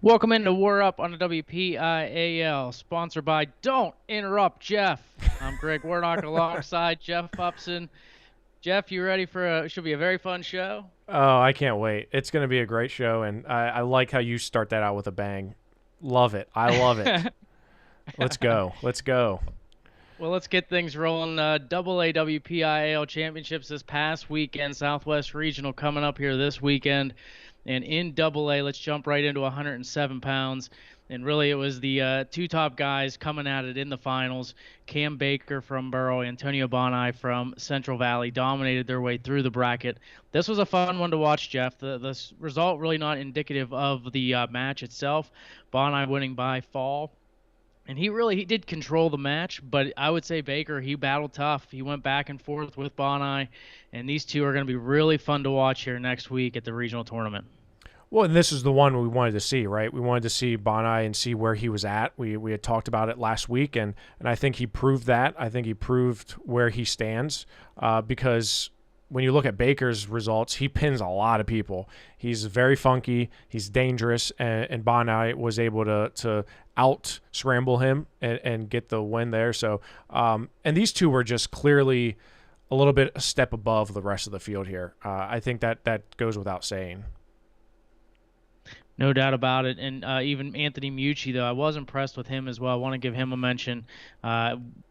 Welcome into WarUp on the WPIAL, sponsored by Don't Interrupt Jeff. I'm Greg Warnock alongside Jeff Upson. Jeff, you ready for should be a very fun show? Oh, I can't wait. It's going to be a great show, and I like how you start that out with a bang. Love it. I love it. Let's go. Let's go. Well, let's get things rolling. Double A WPIAL championships this past weekend, Southwest Regional coming up here this weekend. And in Double A, let's jump right into 107 pounds. And really, it was the two top guys coming at it in the finals. Cam Baker from Borough, Antonio Bonai from Central Valley dominated their way through the bracket. This was a fun one to watch, Jeff. The result really not indicative of the match itself. Bonai winning by fall. And he did control the match, but I would say Baker, he battled tough. He went back and forth with Bonai, and these two are going to be really fun to watch here next week at the regional tournament. Well, and this is the one we wanted to see, right? We wanted to see Bonai and see where he was at. We had talked about it last week, and I think he proved that. I think he proved where he stands because when you look at Baker's results, he pins a lot of people. He's very funky. He's dangerous, and Bonai was able to out scramble him and get the win there. So, and these two were just clearly a little bit a step above the rest of the field here. I think that goes without saying. No doubt about it. And even Anthony Mucci, though, I was impressed with him as well. I want to give him a mention.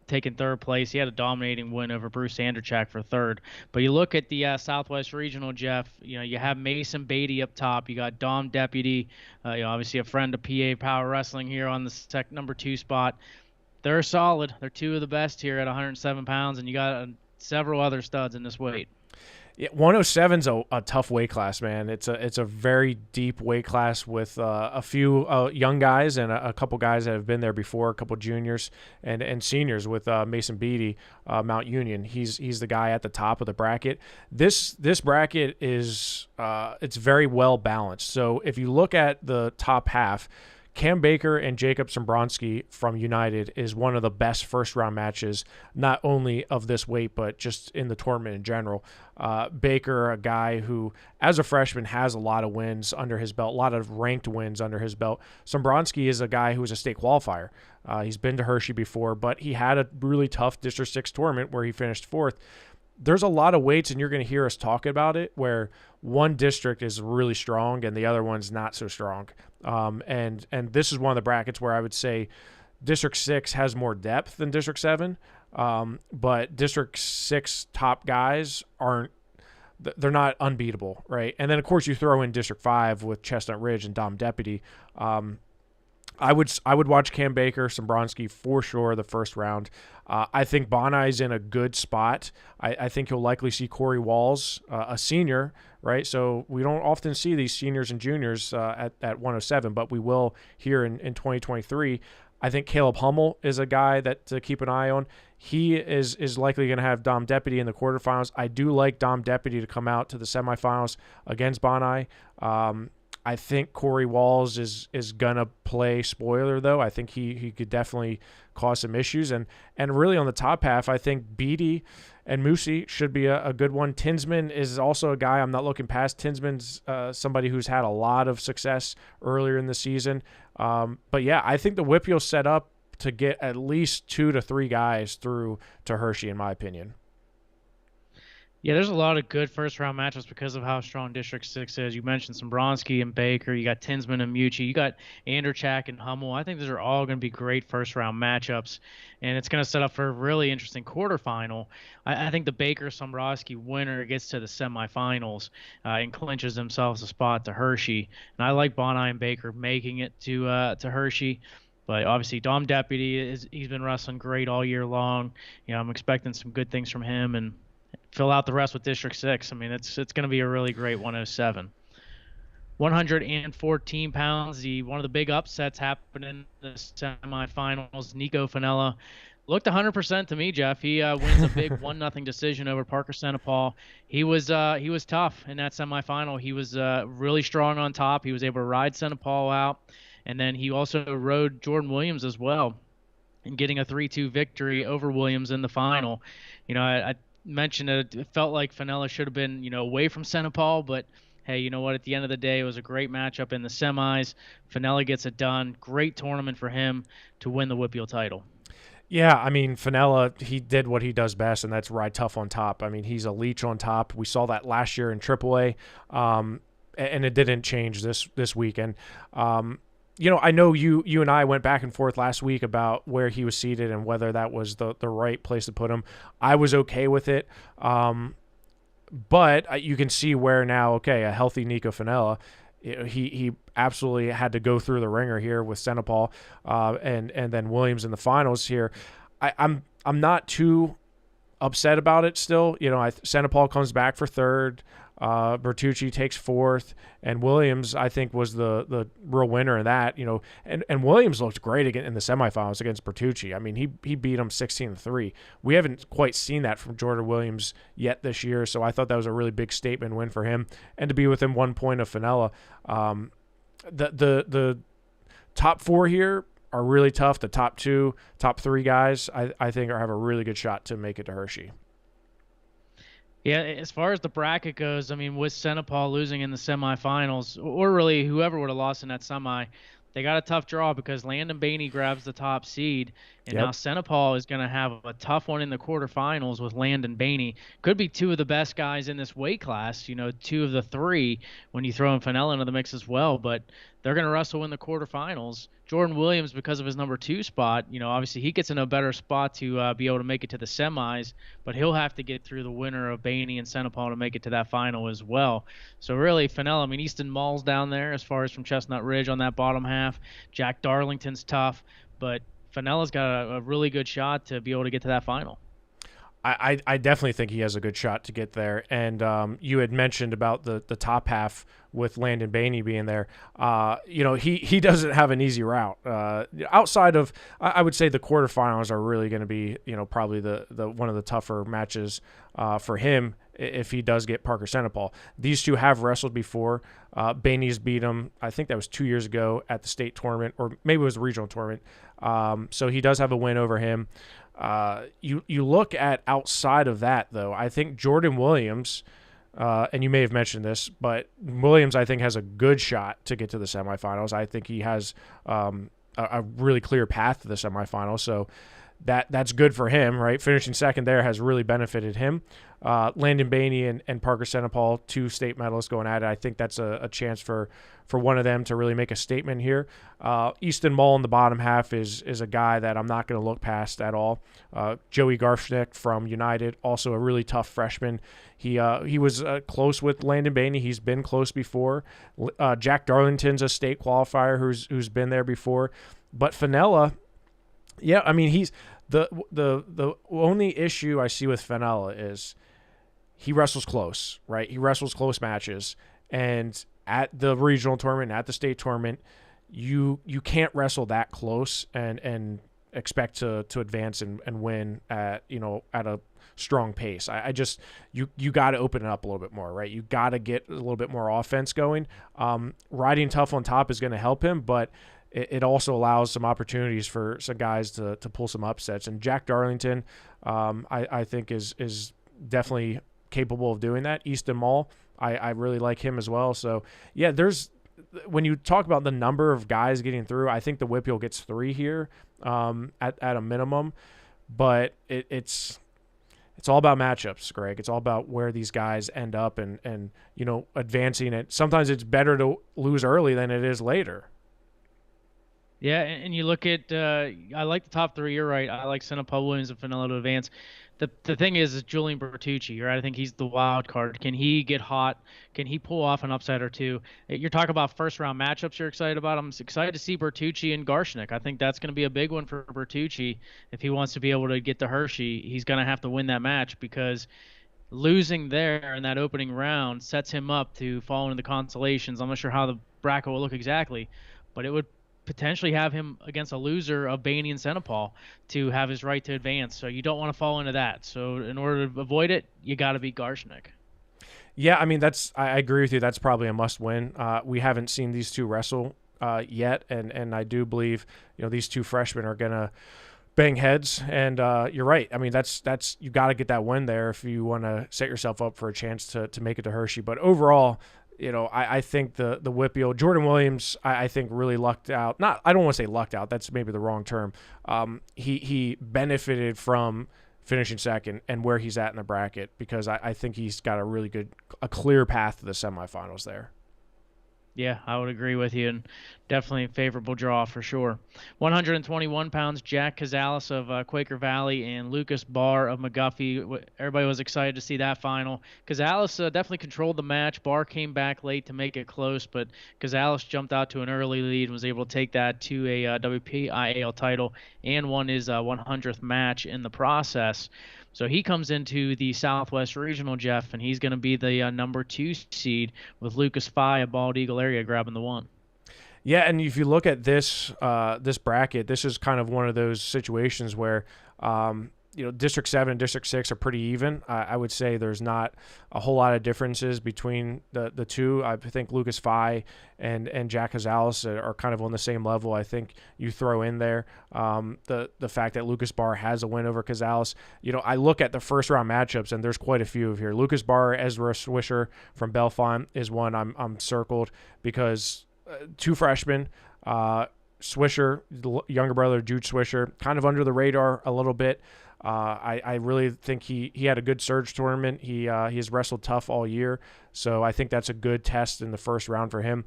Taking third place, he had a dominating win over Bruce Anderchak for third. But you look at the Southwest Regional, Jeff. You have Mason Beatty up top. You got Dom Deputy, obviously a friend of PA Power Wrestling here on the number 2 spot. They're solid. They're two of the best here at 107 pounds, and you got several other studs in this weight. Yeah, 107's a tough weight class, man. It's a very deep weight class with a few young guys and a couple guys that have been there before, a couple juniors and seniors with Mason Beatty, Mount Union. He's the guy at the top of the bracket. This bracket is it's very well balanced. So if you look at the top half, Cam Baker and Jacob Sombronsky from United is one of the best first-round matches, not only of this weight, but just in the tournament in general. Baker, a guy who, as a freshman, has a lot of wins under his belt, a lot of ranked wins under his belt. Sombronsky is a guy who is a state qualifier. He's been to Hershey before, but he had a really tough District 6 tournament where he finished fourth. There's a lot of weights, and you're going to hear us talk about it, where one district is really strong and the other one's not so strong. And this is one of the brackets where I would say District 6 has more depth than District 7, but District 6 top guys they're not unbeatable, right? And then, of course, you throw in District 5 with Chestnut Ridge and Dom Deputy. I would watch Cam Baker, Sombronsky for sure the first round. I think Bonai's in a good spot. I think you'll likely see Corey Walls, a senior, right? So we don't often see these seniors and juniors at 107, but we will here in 2023. I think Caleb Hummel is a guy that to keep an eye on. He is likely going to have Dom Deputy in the quarterfinals. I do like Dom Deputy to come out to the semifinals against Bonai. I think Corey Walls is going to play spoiler, though. I think he could definitely cause some issues. And really on the top half, I think Beatty and Musi should be a good one. Tinsman is also a guy I'm not looking past. Tinsman's somebody who's had a lot of success earlier in the season. But, yeah, I think the WPIAL's set up to get at least 2 to 3 guys through to Hershey, in my opinion. Yeah, there's a lot of good first-round matchups because of how strong District 6 is. You mentioned Sombronsky and Baker. You got Tinsman and Mucci. You got Anderchak and Hummel. I think those are all going to be great first-round matchups, and it's going to set up for a really interesting quarterfinal. I think the Baker-Sombronsky winner gets to the semifinals and clinches themselves a spot to Hershey. And I like Bonai and Baker making it to Hershey. But obviously, Dom Deputy, he's been wrestling great all year long. I'm expecting some good things from him, and fill out the rest with District 6. I mean, it's going to be a really great 107. 114 pounds, one of the big upsets happened in the semifinals. Nico Finella looked 100% to me, Jeff. He wins a big 1-0 decision over Parker Paul. He was tough in that semifinal. He was really strong on top. He was able to ride Paul out, and then he also rode Jordan Williams as well, in getting a 3-2 victory over Williams in the final. I mentioned it felt like Finella should have been, away from Paul, but hey, you know what? At the end of the day, it was a great matchup in the semis. Finella gets it done. Great tournament for him to win the WPIAL title. Yeah, I mean, Finella, he did what he does best, and that's ride tough on top. I mean, he's a leech on top. We saw that last year in AAA, and it didn't change this weekend. I know you and I went back and forth last week about where he was seated and whether that was the right place to put him. I was okay with it, but you can see where now, okay, a healthy Nico Finella, he absolutely had to go through the ringer here with Senepal, and then Williams in the finals here. I'm not too upset about it still. Senepal comes back for third. Bertucci takes fourth, and Williams, I think, was the real winner in that. And Williams looked great again in the semifinals against Bertucci. I mean, he beat him 16-3. We haven't quite seen that from Jordan Williams yet this year, so I thought that was a really big statement win for him, and to be within 1 point of Finella. The top four here are really tough. The top two, top three guys, I think, have a really good shot to make it to Hershey. Yeah, as far as the bracket goes, I mean, with Senepal losing in the semifinals, or really whoever would have lost in that semi, they got a tough draw because Landon Baney grabs the top seed, and now Yep. Senepal is going to have a tough one in the quarterfinals with Landon Baney. Could be two of the best guys in this weight class, two of the three when you throw in Finella into the mix as well, but they're going to wrestle in the quarterfinals. Jordan Williams, because of his number 2 spot, obviously he gets in a better spot to be able to make it to the semis, but he'll have to get through the winner of Baney and Senepal to make it to that final as well. So really, Finella, I mean, Easton Mall's down there as far as from Chestnut Ridge on that bottom half. Jack Darlington's tough, but Finella's got a really good shot to be able to get to that final. I definitely think he has a good shot to get there. And you had mentioned about the top half with Landon Baney being there. He doesn't have an easy route. Outside of, I would say the quarterfinals are really going to be, probably the one of the tougher matches for him if he does get Parker Senepal. These two have wrestled before. Baney's beat him, I think that was 2 years ago at the state tournament, or maybe it was the regional tournament. So he does have a win over him. You look at outside of that, though, I think Jordan Williams, and you may have mentioned this, but Williams, I think, has a good shot to get to the semifinals. I think he has a really clear path to the semifinals, so that's good for him, right? Finishing second there has really benefited him. Landon Baney and Parker Senepal, 2 state medalists going at it. I think that's a chance for one of them to really make a statement here. Easton Mall in the bottom half is a guy that I'm not going to look past at all. Joey Garfschnick from United, also a really tough freshman. He was close with Landon Baney. He's been close before. Jack Darlington's a state qualifier who's been there before. But Finella, yeah, I mean, he's the only issue I see with Finella is he wrestles close, right? He wrestles close matches, and at the regional tournament, at the state tournament, you can't wrestle that close and expect to advance and win at a strong pace. I just you got to open it up a little bit more, right? You got to get a little bit more offense going. Riding tough on top is going to help him, but it also allows some opportunities for some guys to pull some upsets. And Jack Darlington, I think is definitely capable of doing that. Easton Mall, I really like him as well. So yeah, when you talk about the number of guys getting through, I think the WPIAL gets 3 here at a minimum, but it's all about matchups, Greg. It's all about where these guys end up and advancing it. Sometimes it's better to lose early than it is later. Yeah, and you look at I like the top 3. You're right. I like Senepal, Williams, and Finella to advance. The thing is Julian Bertucci, right? I think he's the wild card. Can he get hot? Can he pull off an upset or two? You're talking about first round matchups you're excited about. I'm excited to see Bertucci and Garshnik. I think that's going to be a big one for Bertucci. If he wants to be able to get to Hershey, he's going to have to win that match because losing there in that opening round sets him up to fall into the consolations. I'm not sure how the bracket will look exactly, but it would potentially have him against a loser of Baney and Senepal to have his right to advance. So you don't want to fall into that. So in order to avoid it, you got to beat Garshnik. Yeah, I mean, I agree with you. That's probably a must-win. We haven't seen these two wrestle yet, and I do believe these 2 freshmen are gonna bang heads. And you're right. I mean, that's you got to get that win there if you want to set yourself up for a chance to make it to Hershey. But overall, I think the WPIAL, Jordan Williams, I think really lucked out. Not, I don't want to say lucked out. That's maybe the wrong term. He benefited from finishing second and where he's at in the bracket, because I think he's got a clear path to the semifinals there. Yeah, I would agree with you, and definitely a favorable draw for sure. 121 pounds, Jack Cazalis of Quaker Valley and Lucas Barr of McGuffey. Everybody was excited to see that final. Cazalis definitely controlled the match. Barr came back late to make it close, but Cazalis jumped out to an early lead and was able to take that to a WPIAL title and won his 100th match in the process. So he comes into the Southwest Regional, Jeff, and he's going to be the number 2 seed with Lucas Fye of Bald Eagle area grabbing the 1. Yeah, and if you look at this bracket, this is kind of one of those situations where District 7 and District 6 are pretty even. I would say there's not a whole lot of differences between the two. I think Lucas Fye and Jack Cazalis are kind of on the same level. I think you throw in there the fact that Lucas Barr has a win over Cazalis. I look at the first round matchups, and there's quite a few of here. Lucas Barr, Ezra Swisher from Bellefonte is one I'm circled, because 2 freshmen, Swisher, younger brother Jude Swisher, kind of under the radar a little bit. I really think he had a good surge tournament. He has wrestled tough all year, so I think that's a good test in the first round for him.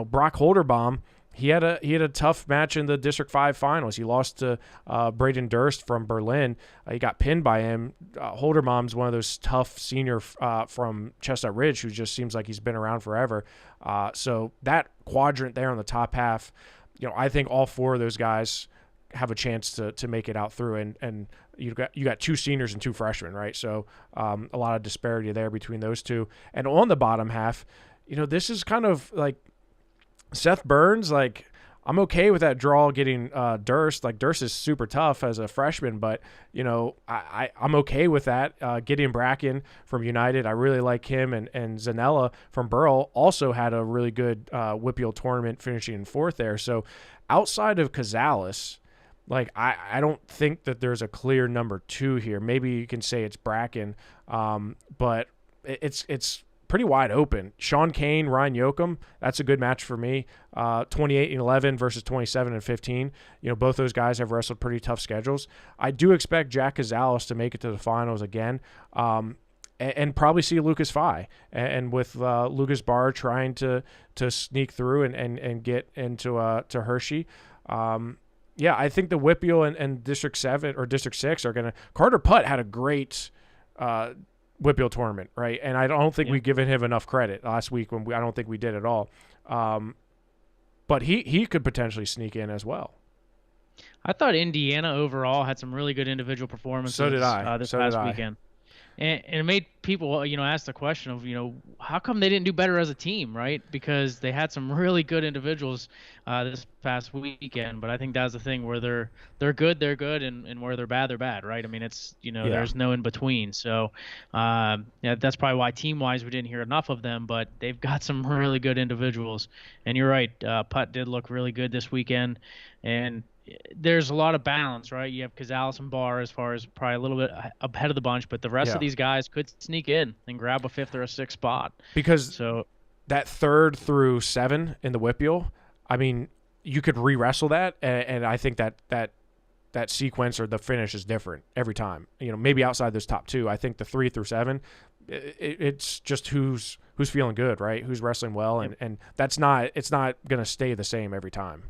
Brock Holderbaum, he had a tough match in the District 5 finals. He lost to Braden Durst from Berlin. He got pinned by him. Holderbaum's one of those tough senior from Chestnut Ridge who just seems like he's been around forever. So that quadrant there on the top half, I think all 4 of those guys have a chance to make it out through, and you got 2 seniors and 2 freshmen, right? So a lot of disparity there between those two. And on the bottom half, this is kind of like Seth Burns. Like, I'm okay with that draw getting Durst. Like, Durst is super tough as a freshman, but I'm okay with that. Gideon Bracken from United, I really like him, and Zanella from Burl also had a really good WPIAL tournament, finishing in 4th there. So outside of Cazalis, like, I don't think that there's a clear number 2 here. Maybe you can say it's Bracken, but it's pretty wide open. Sean Kane, Ryan Yoakum, that's a good match for me. 28-11 versus 27-15. Both those guys have wrestled pretty tough schedules. I do expect Jack Cazalis to make it to the finals again, and probably see Lucas Fye. And with Lucas Barr trying to sneak through and get into to Hershey. Yeah, I think the WPIAL and District 7 or District 6 are going to – Carter Putt had a great WPIAL tournament, right? And I don't think we've given him enough credit last week I don't think we did at all. But he could potentially sneak in as well. I thought Indiana overall had some really good individual performances. So did I. This past weekend. And it made people, ask the question of, how come they didn't do better as a team, right? Because they had some really good individuals this past weekend. But I think that's the thing where they're good, and where they're bad, right? I mean, it's, there's no in between. So, that's probably why team-wise we didn't hear enough of them. But they've got some really good individuals. And you're right, Putt did look really good this weekend. And there's a lot of balance, right? You have Cazalis and Barr as far as probably a little bit ahead of the bunch, but the rest of these guys could sneak in and grab a 5th or a 6th spot. Because that 3rd through 7 in the WPIAL, I mean, you could re-wrestle that, and I think that sequence or the finish is different every time. Maybe outside those top 2, I think the 3 through 7, it's just who's feeling good, right? Who's wrestling well, and it's not going to stay the same every time.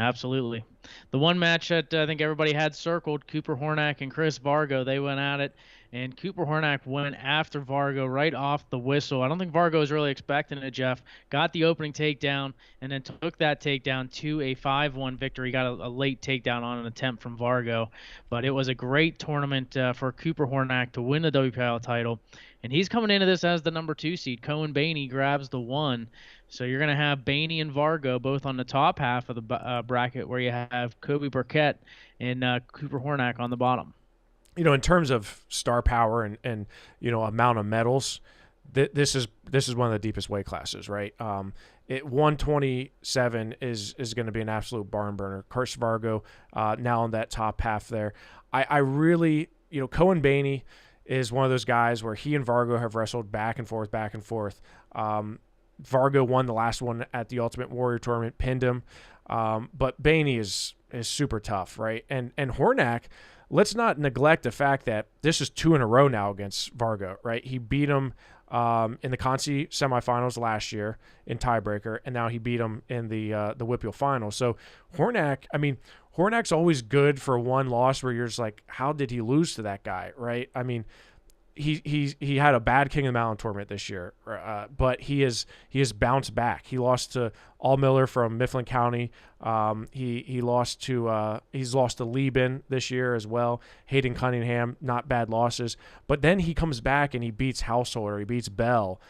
Absolutely. The one match that I think everybody had circled, Cooper Hornack and Chris Vargo, they went at it, and Cooper Hornack went after Vargo right off the whistle. I don't think Vargo was really expecting it, Jeff. Got the opening takedown and then took that takedown to a 5-1 victory. Got a late takedown on an attempt from Vargo. But it was a great tournament for Cooper Hornack to win the WPIAL title. And he's coming into this as the number 2 seed. Cohen Bainey grabs the 1. So you're going to have Bainey and Vargo both on the top half of the bracket, where you have Kobe Burkett and Cooper Hornack on the bottom. In terms of star power and amount of medals, this is one of the deepest weight classes, right? 127 is going to be an absolute barn burner. Chris Vargo now on that top half there. I really, Cohen Bainey is one of those guys where he and Vargo have wrestled back and forth, back and forth. Vargo won the last one at the Ultimate Warrior tournament, pinned him. But Baney is super tough, right? And Hornak, let's not neglect the fact that this is 2 in a row now against Vargo, right? He beat him in the Conci semifinals last year in tiebreaker, and now he beat him in the WPIAL final. So Hornak's always good for one loss where you're just like, how did he lose to that guy, right? I mean, he had a bad King of the Mountain tournament this year, but he has bounced back. He lost to Allmiller from Mifflin County. He's lost to Lieben this year as well. Hayden Cunningham, not bad losses. But then he comes back and he beats Householder. He beats Bell.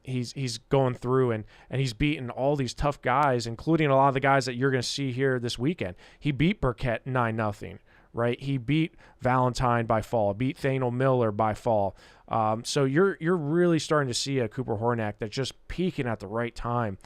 He's going through and he's beaten all these tough guys, including a lot of the guys that you're going to see here this weekend. He beat Burkett 9-0. Right, he beat Valentine by fall, beat Thanel Miller by fall. So you're really starting to see a Cooper Hornak that's just peaking at the right time.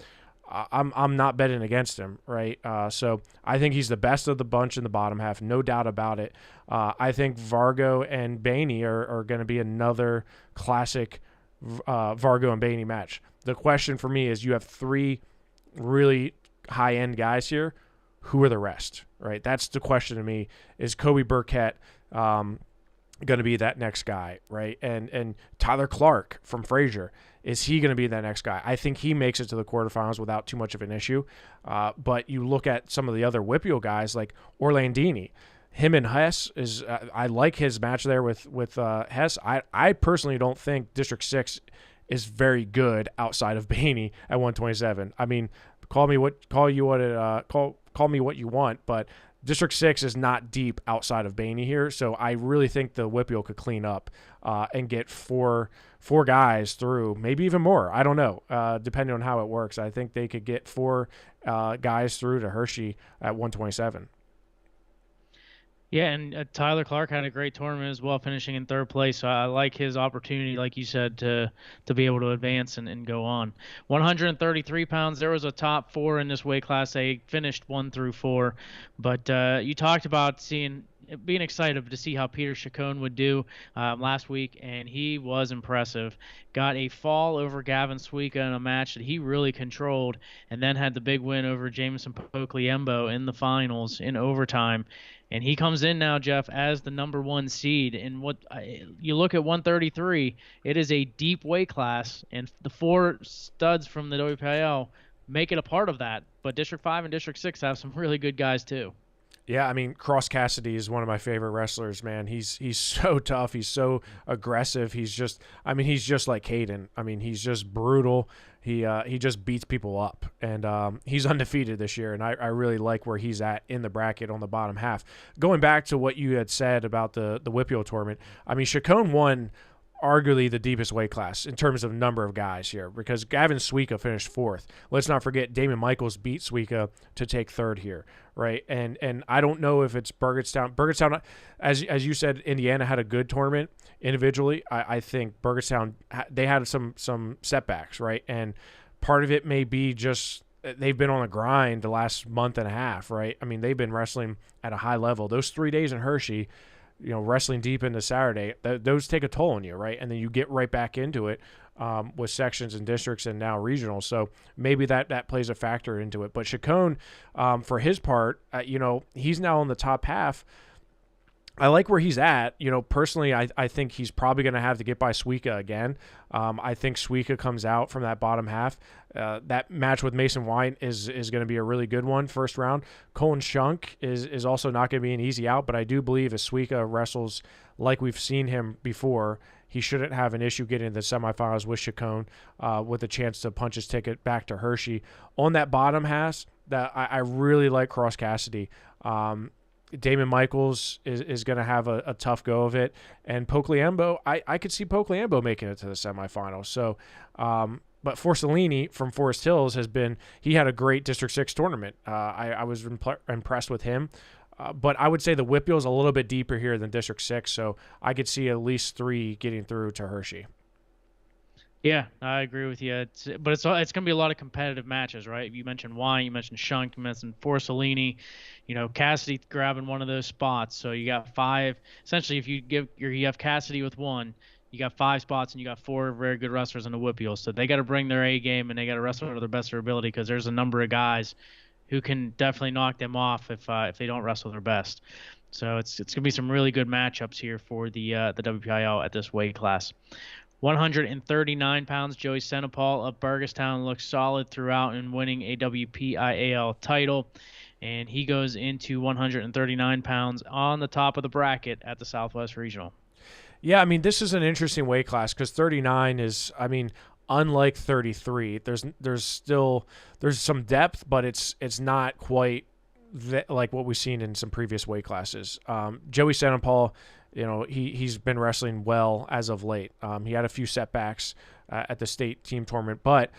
I'm not betting against him, right? So I think he's the best of the bunch in the bottom half, no doubt about it. I think Vargo and Baney are going to be another classic Vargo and Baney match. The question for me is, you have 3 really high end guys here. Who are the rest, right? That's the question to me. Is Kobe Burkett going to be that next guy, right? And Tyler Clark from Frazier, is he going to be that next guy? I think he makes it to the quarterfinals without too much of an issue. But you look at some of the other WPIAL guys like Orlandini. Him and Hess is I like his match there with Hess. I personally don't think District 6 is very good outside of Baney at 127. I mean, call me what you want, but District 6 is not deep outside of Baney here, so I really think the WPIAL could clean up and get four guys through, maybe even more. I don't know, depending on how it works. I think they could get 4 guys through to Hershey at 127. Yeah, and Tyler Clark had a great tournament as well, finishing in 3rd place. So I like his opportunity, like you said, to be able to advance and go on. 133 pounds, there was a top 4 in this weight class. They finished 1 through 4. But you talked about being excited to see how Peter Chacon would do last week, and he was impressive. Got a fall over Gavin Suica in a match that he really controlled, and then had the big win over Jameson Pokliembo in the finals in overtime. And he comes in now, Jeff, as the number 1 seed. And you look at 133, it is a deep weight class, and the 4 studs from the WPIAL make it a part of that. But District 5 and District 6 have some really good guys too. Yeah, I mean, Cross Cassidy is one of my favorite wrestlers, man. He's so tough. He's so aggressive. He's just like Caden. I mean, he's just brutal. He just beats people up, and he's undefeated this year, and I really like where he's at in the bracket on the bottom half. Going back to what you had said about the WPIAL tournament, I mean, Chacon won arguably the deepest weight class in terms of number of guys here, because Gavin Suica finished 4th. Let's not forget Damon Michaels beat Suica to take 3rd here, right? And I don't know if it's Burgettstown. Burgettstown, as you said, Indiana had a good tournament individually. I think Burgettstown, they had some setbacks, right? And part of it may be just they've been on a grind the last month and a half, right? I mean, they've been wrestling at a high level. Those 3 days in Hershey, wrestling deep into Saturday, those take a toll on you, right? And then you get right back into it with sections and districts and now regional. So maybe that plays a factor into it. But Chacon, for his part, he's now in the top half. I like where he's at. Personally, I think he's probably going to have to get by Suica again. I think Suica comes out from that bottom half. That match with Mason White is going to be a really good one, first round. Colin Shunk is also not going to be an easy out, but I do believe if Suica wrestles like we've seen him before, he shouldn't have an issue getting to the semifinals with Chacon with a chance to punch his ticket back to Hershey. On that bottom half, that I really like Cross Cassidy. Damon Michaels is going to have a tough go of it. And Pokliembo, I could see Pokliembo making it to the semifinals. So, but Forcellini from Forest Hills he had a great District 6 tournament. I was impressed with him. But I would say the WPIAL is a little bit deeper here than District 6, so I could see at least 3 getting through to Hershey. Yeah, I agree with you. It's going to be a lot of competitive matches, right? You mentioned Wine, you mentioned Shunk, you mentioned Forcellini, Cassidy grabbing one of those spots. So you got five. Essentially, if you have Cassidy with one, you got five spots, and you got four very good wrestlers in the WPIAL. So they got to bring their A game, and they got to wrestle to their best of their ability, because there's a number of guys who can definitely knock them off if they don't wrestle their best. So it's gonna be some really good matchups here for the WPIL at this weight class. 139 pounds, Joey Senapal of Burgestown looks solid throughout and winning a WPIAL title. And he goes into 139 pounds on the top of the bracket at the Southwest Regional. Yeah, I mean, this is an interesting weight class because 39 is, I mean, unlike 33. There's some depth, but it's not quite like what we've seen in some previous weight classes. Joey Sanapal, he's been wrestling well as of late. He had a few setbacks at the state team tournament, but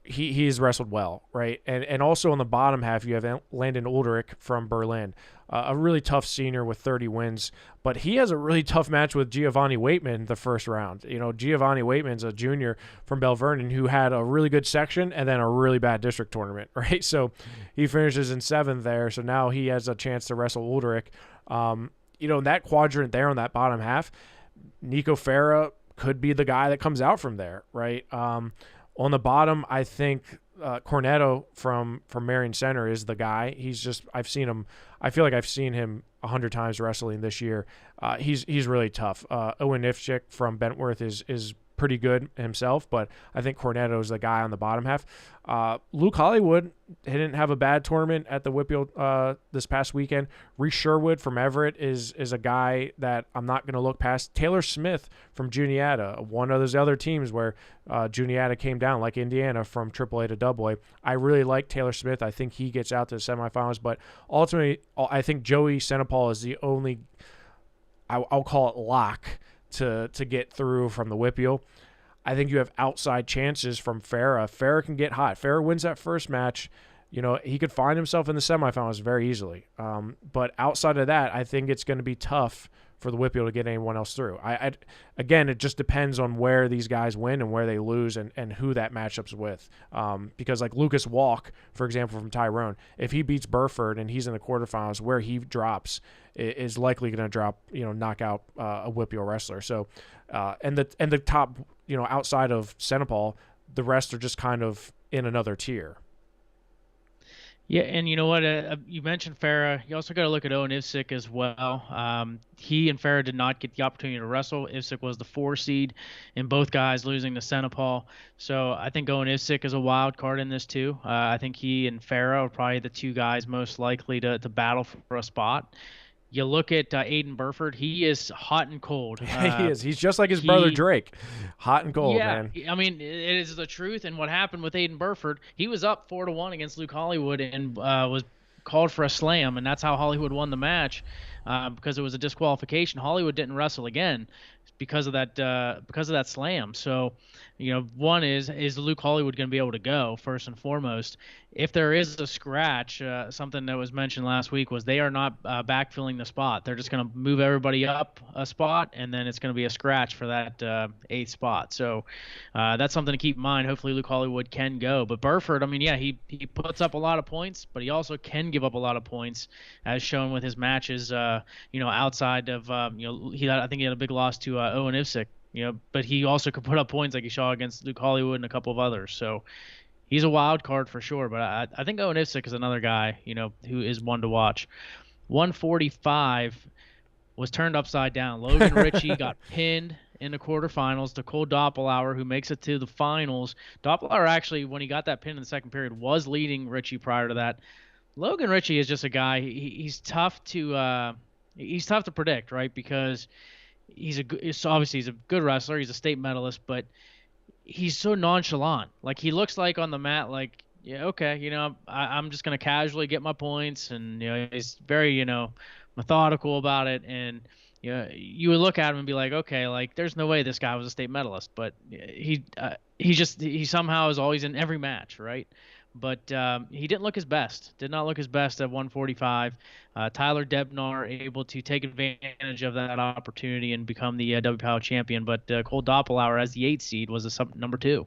he's wrestled well, right? And also on the bottom half, you have Landon Uldrich from Berlin, a really tough senior with 30 wins, but he has a really tough match with Giovanni Waitman the first round. Giovanni Waitman's a junior from Bell Vernon who had a really good section and then a really bad district tournament, right? So he finishes in seventh there, so now he has a chance to wrestle Uldrich. In that quadrant there on that bottom half, Nico Farah could be the guy that comes out from there, right? On the bottom, I think Cornetto from Marion Center is the guy. I've seen him. I feel like I've seen him 100 times wrestling this year. He's really tough. Owen Ifchik from Bentworth is pretty good himself, but I think Cornetto is the guy on the bottom half. Luke Hollywood didn't have a bad tournament at the WPIAL this past weekend. Reese Sherwood from Everett is a guy that I'm not going to look past. Taylor Smith from Juniata, one of those other teams where Juniata came down, like Indiana, from AAA to AA. I really like Taylor Smith. I think he gets out to the semifinals, but ultimately, I think Joey Senapal is the only, I'll call it lock, to get through from the WPIAL. I think you have outside chances from Farah. Farah can get hot. Farah wins that first match. He could find himself in the semifinals very easily. But outside of that, I think it's going to be tough for the WPIAL to get anyone else through. Again, it just depends on where these guys win and where they lose and who that matchup's with. Because like Lucas Walk, for example, from Tyrone, if he beats Burford and he's in the quarterfinals, where he drops is likely going to knock out a WPIAL wrestler. So, and the top, outside of Senapal, the rest are just kind of in another tier. Yeah, and you know what? You mentioned Farah. You also got to look at Owen Ivsick as well. He and Farah did not get the opportunity to wrestle. Ivsick was the 4 seed, and both guys losing to Senapal. So I think Owen Ivsick is a wild card in this too. I think he and Farah are probably the two guys most likely to battle for a spot. You look at Aiden Burford. He is hot and cold. He is. He's just like his brother Drake, hot and cold, Yeah, man. I mean, it is the truth. And what happened with Aiden Burford, he was up 4-1 against Luke Hollywood and was called for a slam, and that's how Hollywood won the match because it was a disqualification. Hollywood didn't wrestle again because of that slam. So, one is Luke Hollywood going to be able to go first and foremost? If there is a scratch, something that was mentioned last week was they are not backfilling the spot. They're just going to move everybody up a spot, and then it's going to be a scratch for that 8th spot. So that's something to keep in mind. Hopefully Luke Hollywood can go. But Burford, I mean, yeah, he puts up a lot of points, but he also can give up a lot of points, as shown with his matches. Outside of I think he had a big loss to Owen Ivsick. But he also could put up points like he saw against Luke Hollywood and a couple of others. So he's a wild card for sure. But I think Owen Ivsick is another guy, who is one to watch. 145 was turned upside down. Logan Ritchie got pinned in the quarterfinals to Cole Doppelauer, who makes it to the finals. Doppelauer actually, when he got that pin in the second period, was leading Ritchie prior to that. Logan Ritchie is just a guy. He's tough to predict, right? Because obviously he's a good wrestler. He's a state medalist, but he's so nonchalant. Like, he looks like on the mat, like, yeah, okay, I'm just gonna casually get my points, and he's very methodical about it, and you would look at him and be like, okay, like, there's no way this guy was a state medalist, but he somehow is always in every match, right? but he didn't look his best. Did not look his best at 145. Tyler Debnar able to take advantage of that opportunity and become the WPIAL champion, but Cole Doppelauer as the 8 seed was number 2.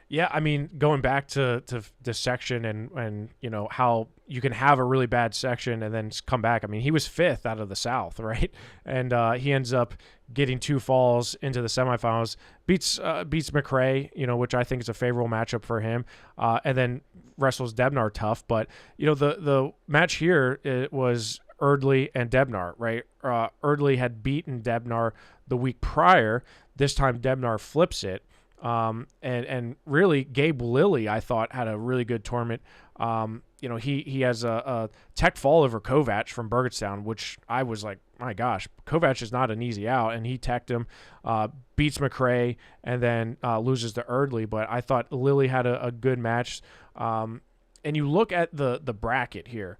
Yeah, I mean, going back to the section and how you can have a really bad section and then come back. I mean, he was 5th out of the South, right? And he ends up getting 2 falls into the semifinals, beats McRae, which I think is a favorable matchup for him, and then wrestles Debnar tough. But the match here, it was Erdley and Debnar, right? Erdley had beaten Debnar the week prior. This time Debnar flips it. And really, Gabe Lilly, I thought, had a really good tournament. He has a tech fall over Kovac from Burgettstown, which I was like, my gosh, Kovac is not an easy out, and he teched him, beats McRae, and then loses to Erdley. But I thought Lilly had a good match. And you look at the bracket here.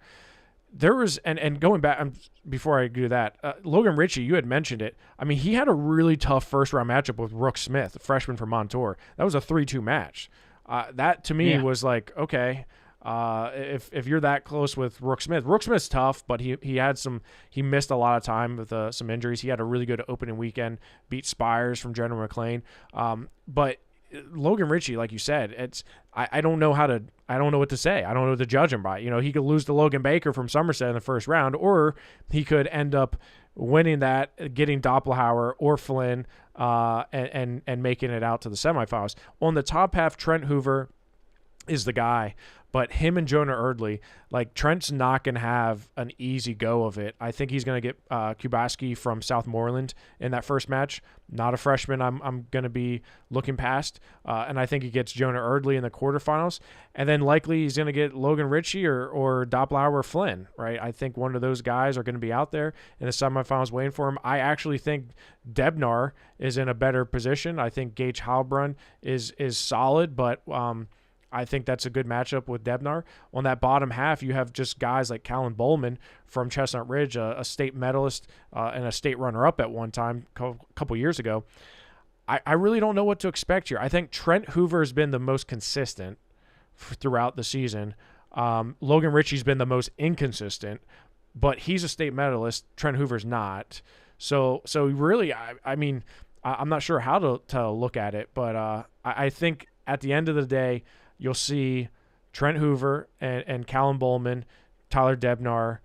There was, and going back, before I do that, Logan Ritchie, you had mentioned it. I mean, he had a really tough first-round matchup with Rook Smith, a freshman from Montour. That was a 3-2 match. That, to me, was like, okay, if you're that close with Rook Smith's tough, but he missed a lot of time with some injuries. He had a really good opening weekend, beat Spires from General McLean. But Logan Ritchie, like you said, I don't know what to say. I don't know what to judge him by. He could lose to Logan Baker from Somerset in the first round, or he could end up winning that, getting Doppelhauer or Flynn, and making it out to the semifinals. On the top half, Trent Hoover is the guy, but him and Jonah Erdley, like, Trent's not going to have an easy go of it. I think he's going to get Kubaski from Southmoreland in that first match. Not a freshman I'm going to be looking past. And I think he gets Jonah Erdley in the quarterfinals. And then likely he's going to get Logan Ritchie or Doppelauer or Flynn, right? I think one of those guys are going to be out there in the semifinals waiting for him. I actually think Debnar is in a better position. I think Gage Halbrun is solid, but I think that's a good matchup with Debnar. On that bottom half, you have just guys like Callan Bowman from Chestnut Ridge, a state medalist and a state runner-up at one time a couple years ago. I really don't know what to expect here. I think Trent Hoover has been the most consistent throughout the season. Logan Ritchie's been the most inconsistent, but he's a state medalist. Trent Hoover's not. So really, I mean, I'm not sure how to look at it, but I think at the end of the day, you'll see Trent Hoover and Callan Bowman, Tyler Debnar,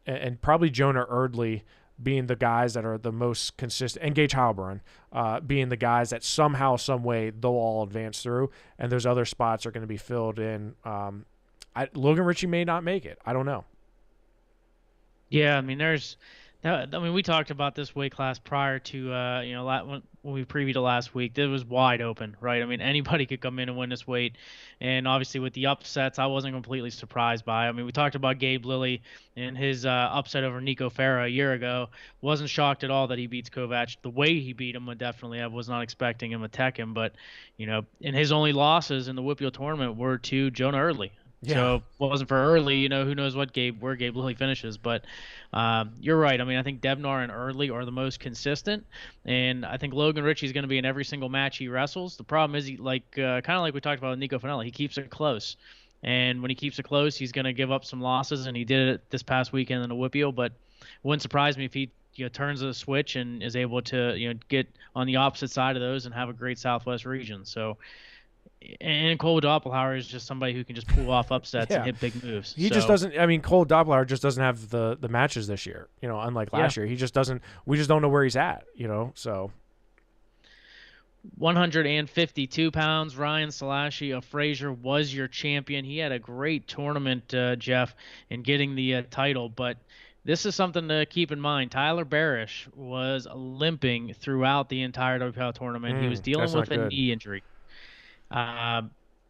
and probably Jonah Erdley being the guys that are the most consistent, and Gage Halbrun being the guys that somehow, some way, they'll all advance through, and those other spots are going to be filled in. Logan Ritchie may not make it. I don't know. Yeah, I mean, we talked about this weight class prior to, when we previewed it last week. It was wide open, right? I mean, anybody could come in and win this weight. And obviously with the upsets, I wasn't completely surprised by. I mean, we talked about Gabe Lilly and his upset over Nico Farah a year ago. Wasn't shocked at all that he beats Kovac. The way he beat him, I was not expecting him to tech him. But, and his only losses in the WPIAL tournament were to Jonah Erdley. Yeah. So if it wasn't for Early, who knows where Gabe Lilly finishes. But you're right. I mean, I think Debnar and Early are the most consistent, and I think Logan Ritchie is going to be in every single match he wrestles. The problem is, kind of like we talked about with Nico Finelli, he keeps it close. And when he keeps it close, he's going to give up some losses, and he did it this past weekend in the WPIAL. But it wouldn't surprise me if he turns the switch and is able to get on the opposite side of those and have a great Southwest region. So. And Cole Doppelhauer is just somebody who can just pull off upsets and hit big moves. He just doesn't. I mean, Cole Doppelhauer just doesn't have the matches this year. Unlike last year, he just doesn't. We just don't know where he's at. So 152 pounds. Ryan Salashi of Fraser was your champion. He had a great tournament, Jeff, in getting the title. But this is something to keep in mind. Tyler Barish was limping throughout the entire WPIAL tournament. He was dealing with a knee injury.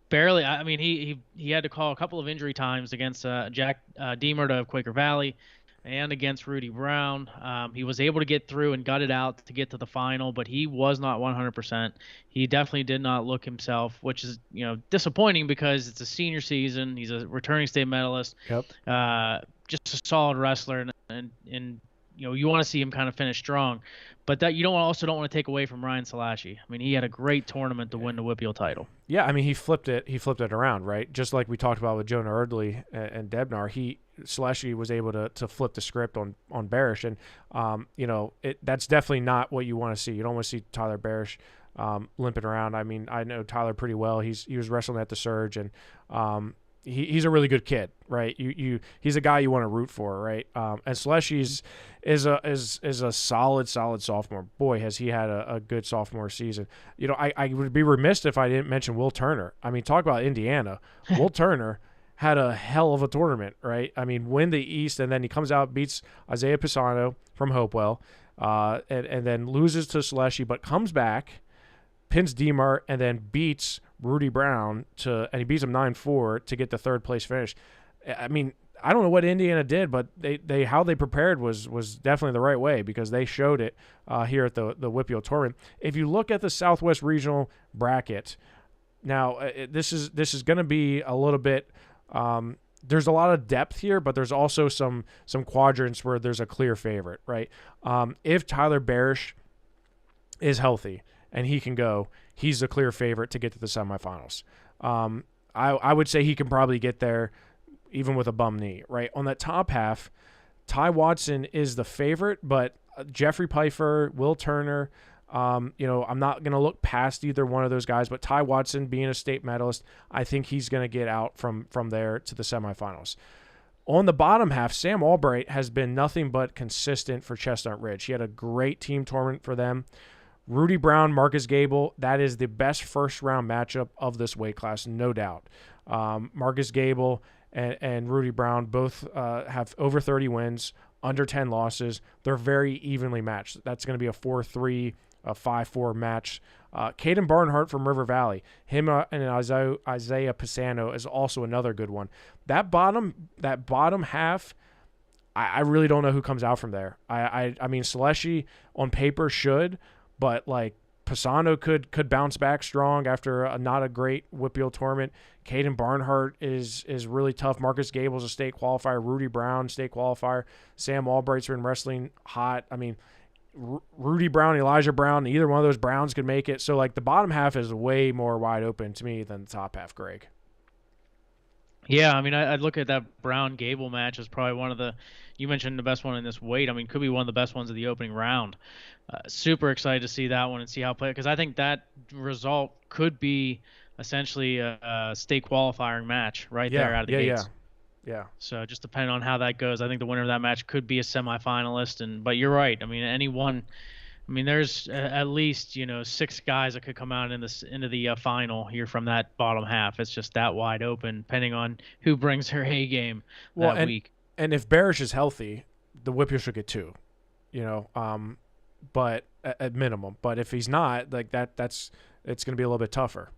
Barely. I mean, he had to call a couple of injury times against Jack Deemert of Quaker Valley and against Rudy Brown. He was able to get through and gut it out to get to the final, but he was not 100%. He definitely did not look himself, which is disappointing because it's a senior season. He's a returning state medalist. Yep. Just a solid wrestler and you want to see him kind of finish strong, but that you don't want to take away from Ryan Salashi. I mean, he had a great tournament to win the WPIAL title. Yeah, I mean he flipped it. He flipped it around, right? Just like we talked about with Jonah Erdley and Debnar. Slashy was able to flip the script on Barish, and that's definitely not what you want to see. You don't want to see Tyler Barish limping around. I mean, I know Tyler pretty well. He was wrestling at the Surge, and he's a really good kid, right? He's a guy you want to root for, right? And Slashy's is a solid sophomore. Boy, has he had a good sophomore season. I would be remiss if I didn't mention Will Turner. I mean, talk about Indiana. Will Turner had a hell of a tournament, right? I mean, win the East, and then he comes out, beats Isaiah Pisano from Hopewell, and then loses to Slashy, but comes back, pins Demar, and then beats Rudy Brown and he beats him 9-4 to get the third place finish. I mean, I don't know what Indiana did, but they how they prepared was definitely the right way, because they showed it here at the WPIAL tournament. If you look at the Southwest Regional bracket, now this is going to be a little bit. There's a lot of depth here, but there's also some quadrants where there's a clear favorite, right? If Tyler Barish is healthy and he can go, he's a clear favorite to get to the semifinals. I would say he can probably get there even with a bum knee, right? On that top half, Ty Watson is the favorite, but Jeffrey Pfeiffer, Will Turner, I'm not going to look past either one of those guys, but Ty Watson being a state medalist, I think he's going to get out from there to the semifinals. On the bottom half, Sam Albright has been nothing but consistent for Chestnut Ridge. He had a great team tournament for them. Rudy Brown, Marcus Gable, that is the best first-round matchup of this weight class, no doubt. Marcus Gable and Rudy Brown both have over 30 wins, under 10 losses. They're very evenly matched. That's going to be a 4-3, a 5-4 match. Caden Barnhart from River Valley, him and Isaiah Pisano is also another good one. That bottom half, I really don't know who comes out from there. I mean, Seleshi on paper should, but like Pisano could bounce back strong after not a great WPIAL tournament. Caden Barnhart is really tough. Marcus Gable's a state qualifier. Rudy Brown, state qualifier. Sam Albright's been wrestling hot. I mean, Rudy Brown, Elijah Brown, either one of those Browns could make it. So like the bottom half is way more wide open to me than the top half, Greg. Yeah, I mean, I'd look at that Brown Gable match as probably one of the, you mentioned the best one in this weight. I mean, could be one of the best ones of the opening round. Super excited to see that one and see how it plays, because I think that result could be essentially a state qualifying match there out of the gates. Yeah. So just depending on how that goes, I think the winner of that match could be a semifinalist. But you're right. I mean, there's at least 6 guys that could come out into the final here from that bottom half. It's just that wide open, depending on who brings their A game that week. And if Barish is healthy, the WPIAL should get 2. But at minimum. But if he's not, like it's going to be a little bit tougher.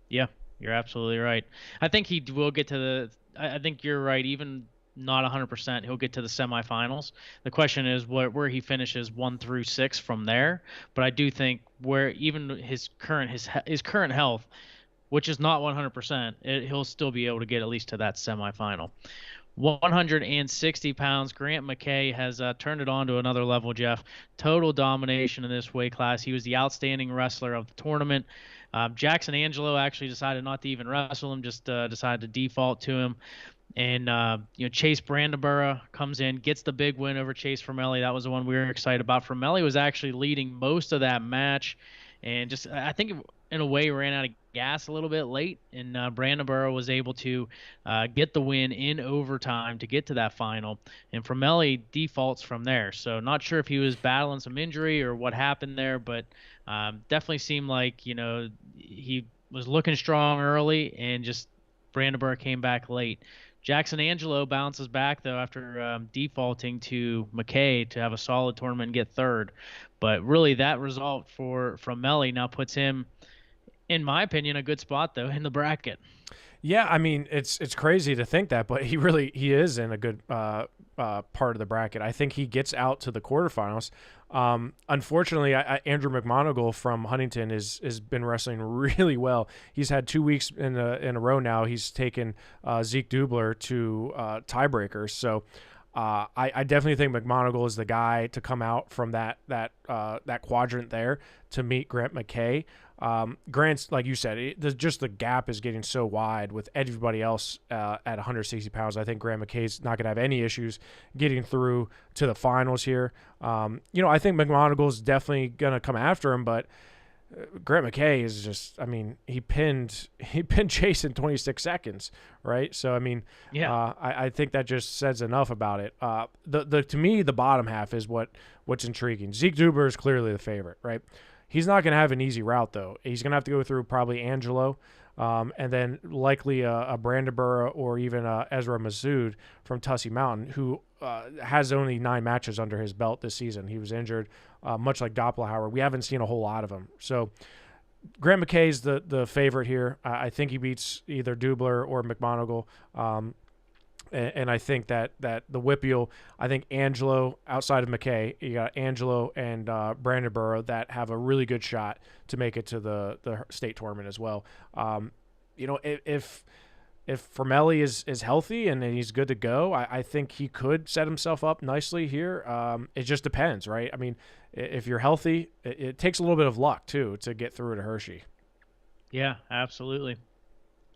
Yeah, you're absolutely right. I think he will get to I think you're right. Even not 100%, he'll get to the semifinals. The question is where he finishes 1 through 6 from there. But I do think where even his current health, which is not 100%, he'll still be able to get at least to that semifinal. 160 pounds, Grant McKay has turned it on to another level, Jeff. Total domination in this weight class. He was the outstanding wrestler of the tournament. Jackson Angelo actually decided not to even wrestle him, just decided to default to him. And Chase Brandenburg comes in, gets the big win over Chase Formelli. That was the one we were excited about. Formelli was actually leading most of that match, and just I think in a way ran out of gas a little bit late, and Brandenburg was able to get the win in overtime to get to that final, and Formelli defaults from there. So not sure if he was battling some injury or what happened there, but definitely seemed like he was looking strong early, and just Brandenburg came back late. Jackson Angelo bounces back, though, after defaulting to McKay to have a solid tournament and get third. But really that result from Melly now puts him, in my opinion, a good spot, though, in the bracket. Yeah, I mean, it's crazy to think that, but he is in a good part of the bracket. I think he gets out to the quarterfinals. Unfortunately, Andrew McMonagle from Huntington has been wrestling really well. He's had 2 weeks in a row now. He's taken Zeke Dubler to tiebreakers. So I definitely think McMonagle is the guy to come out from that quadrant there to meet Grant McKay. Grant's, like you said, just the gap is getting so wide with everybody else at 160 pounds. I think Grant McKay's not going to have any issues getting through to the finals here. I think McMonagle's definitely going to come after him, but Grant McKay is just, I mean, he pinned Chase in 26 seconds, right? So, I mean, Yeah. I think that just says enough about it. To me, the bottom half is what's intriguing. Zeke Dubler is clearly the favorite, right? He's not going to have an easy route, though. He's going to have to go through probably Angelo, and then likely a Brandenburg or even Ezra Masood from Tussey Mountain, who has only 9 matches under his belt this season. He was injured, much like Doppelhauer. We haven't seen a whole lot of him. So Grant McKay's the favorite here. I think he beats either Dubler or McMonagle. And I think that the WPIAL, I think Angelo, outside of McKay, you got Angelo and Brandenburg that have a really good shot to make it to the state tournament as well. If Formelli is healthy and he's good to go, I think he could set himself up nicely here. It just depends, right? I mean, if you're healthy, it takes a little bit of luck, too, to get through to Hershey. Yeah, absolutely.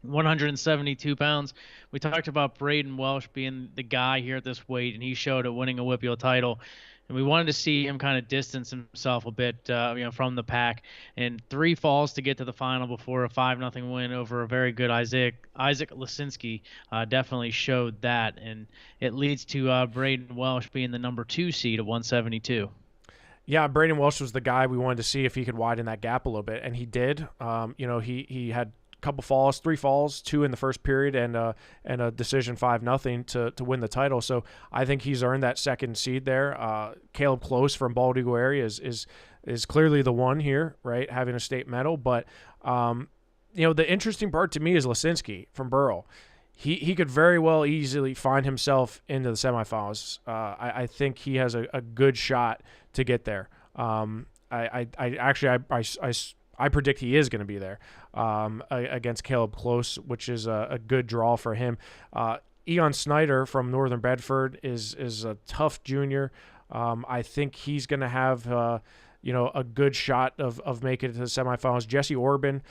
172 pounds. We talked about Braden Welsh being the guy here at this weight, and he showed it winning a WPIAL title. And we wanted to see him kind of distance himself a bit, from the pack. And 3 falls to get to the final before a 5-0 win over a very good Isaac Lisinski definitely showed that. And it leads to Braden Welsh being the number 2 seed at 172. Yeah, Braden Welsh was the guy we wanted to see if he could widen that gap a little bit, and he did. He had couple falls, 3 falls, 2 in the first period, and a decision 5-0 to win the title. So I think he's earned that second seed there. Caleb Close from Bald Eagle area is clearly the one here, right? Having a state medal, but the interesting part to me is Lisinski from Burrell. He could very well easily find himself into the semifinals. I think he has a good shot to get there. I predict he is going to be there against Caleb Close, which is a good draw for him. Eon Snyder from Northern Bedford is a tough junior. I think he's going to have a good shot of making it to the semifinals. Jesse Orban,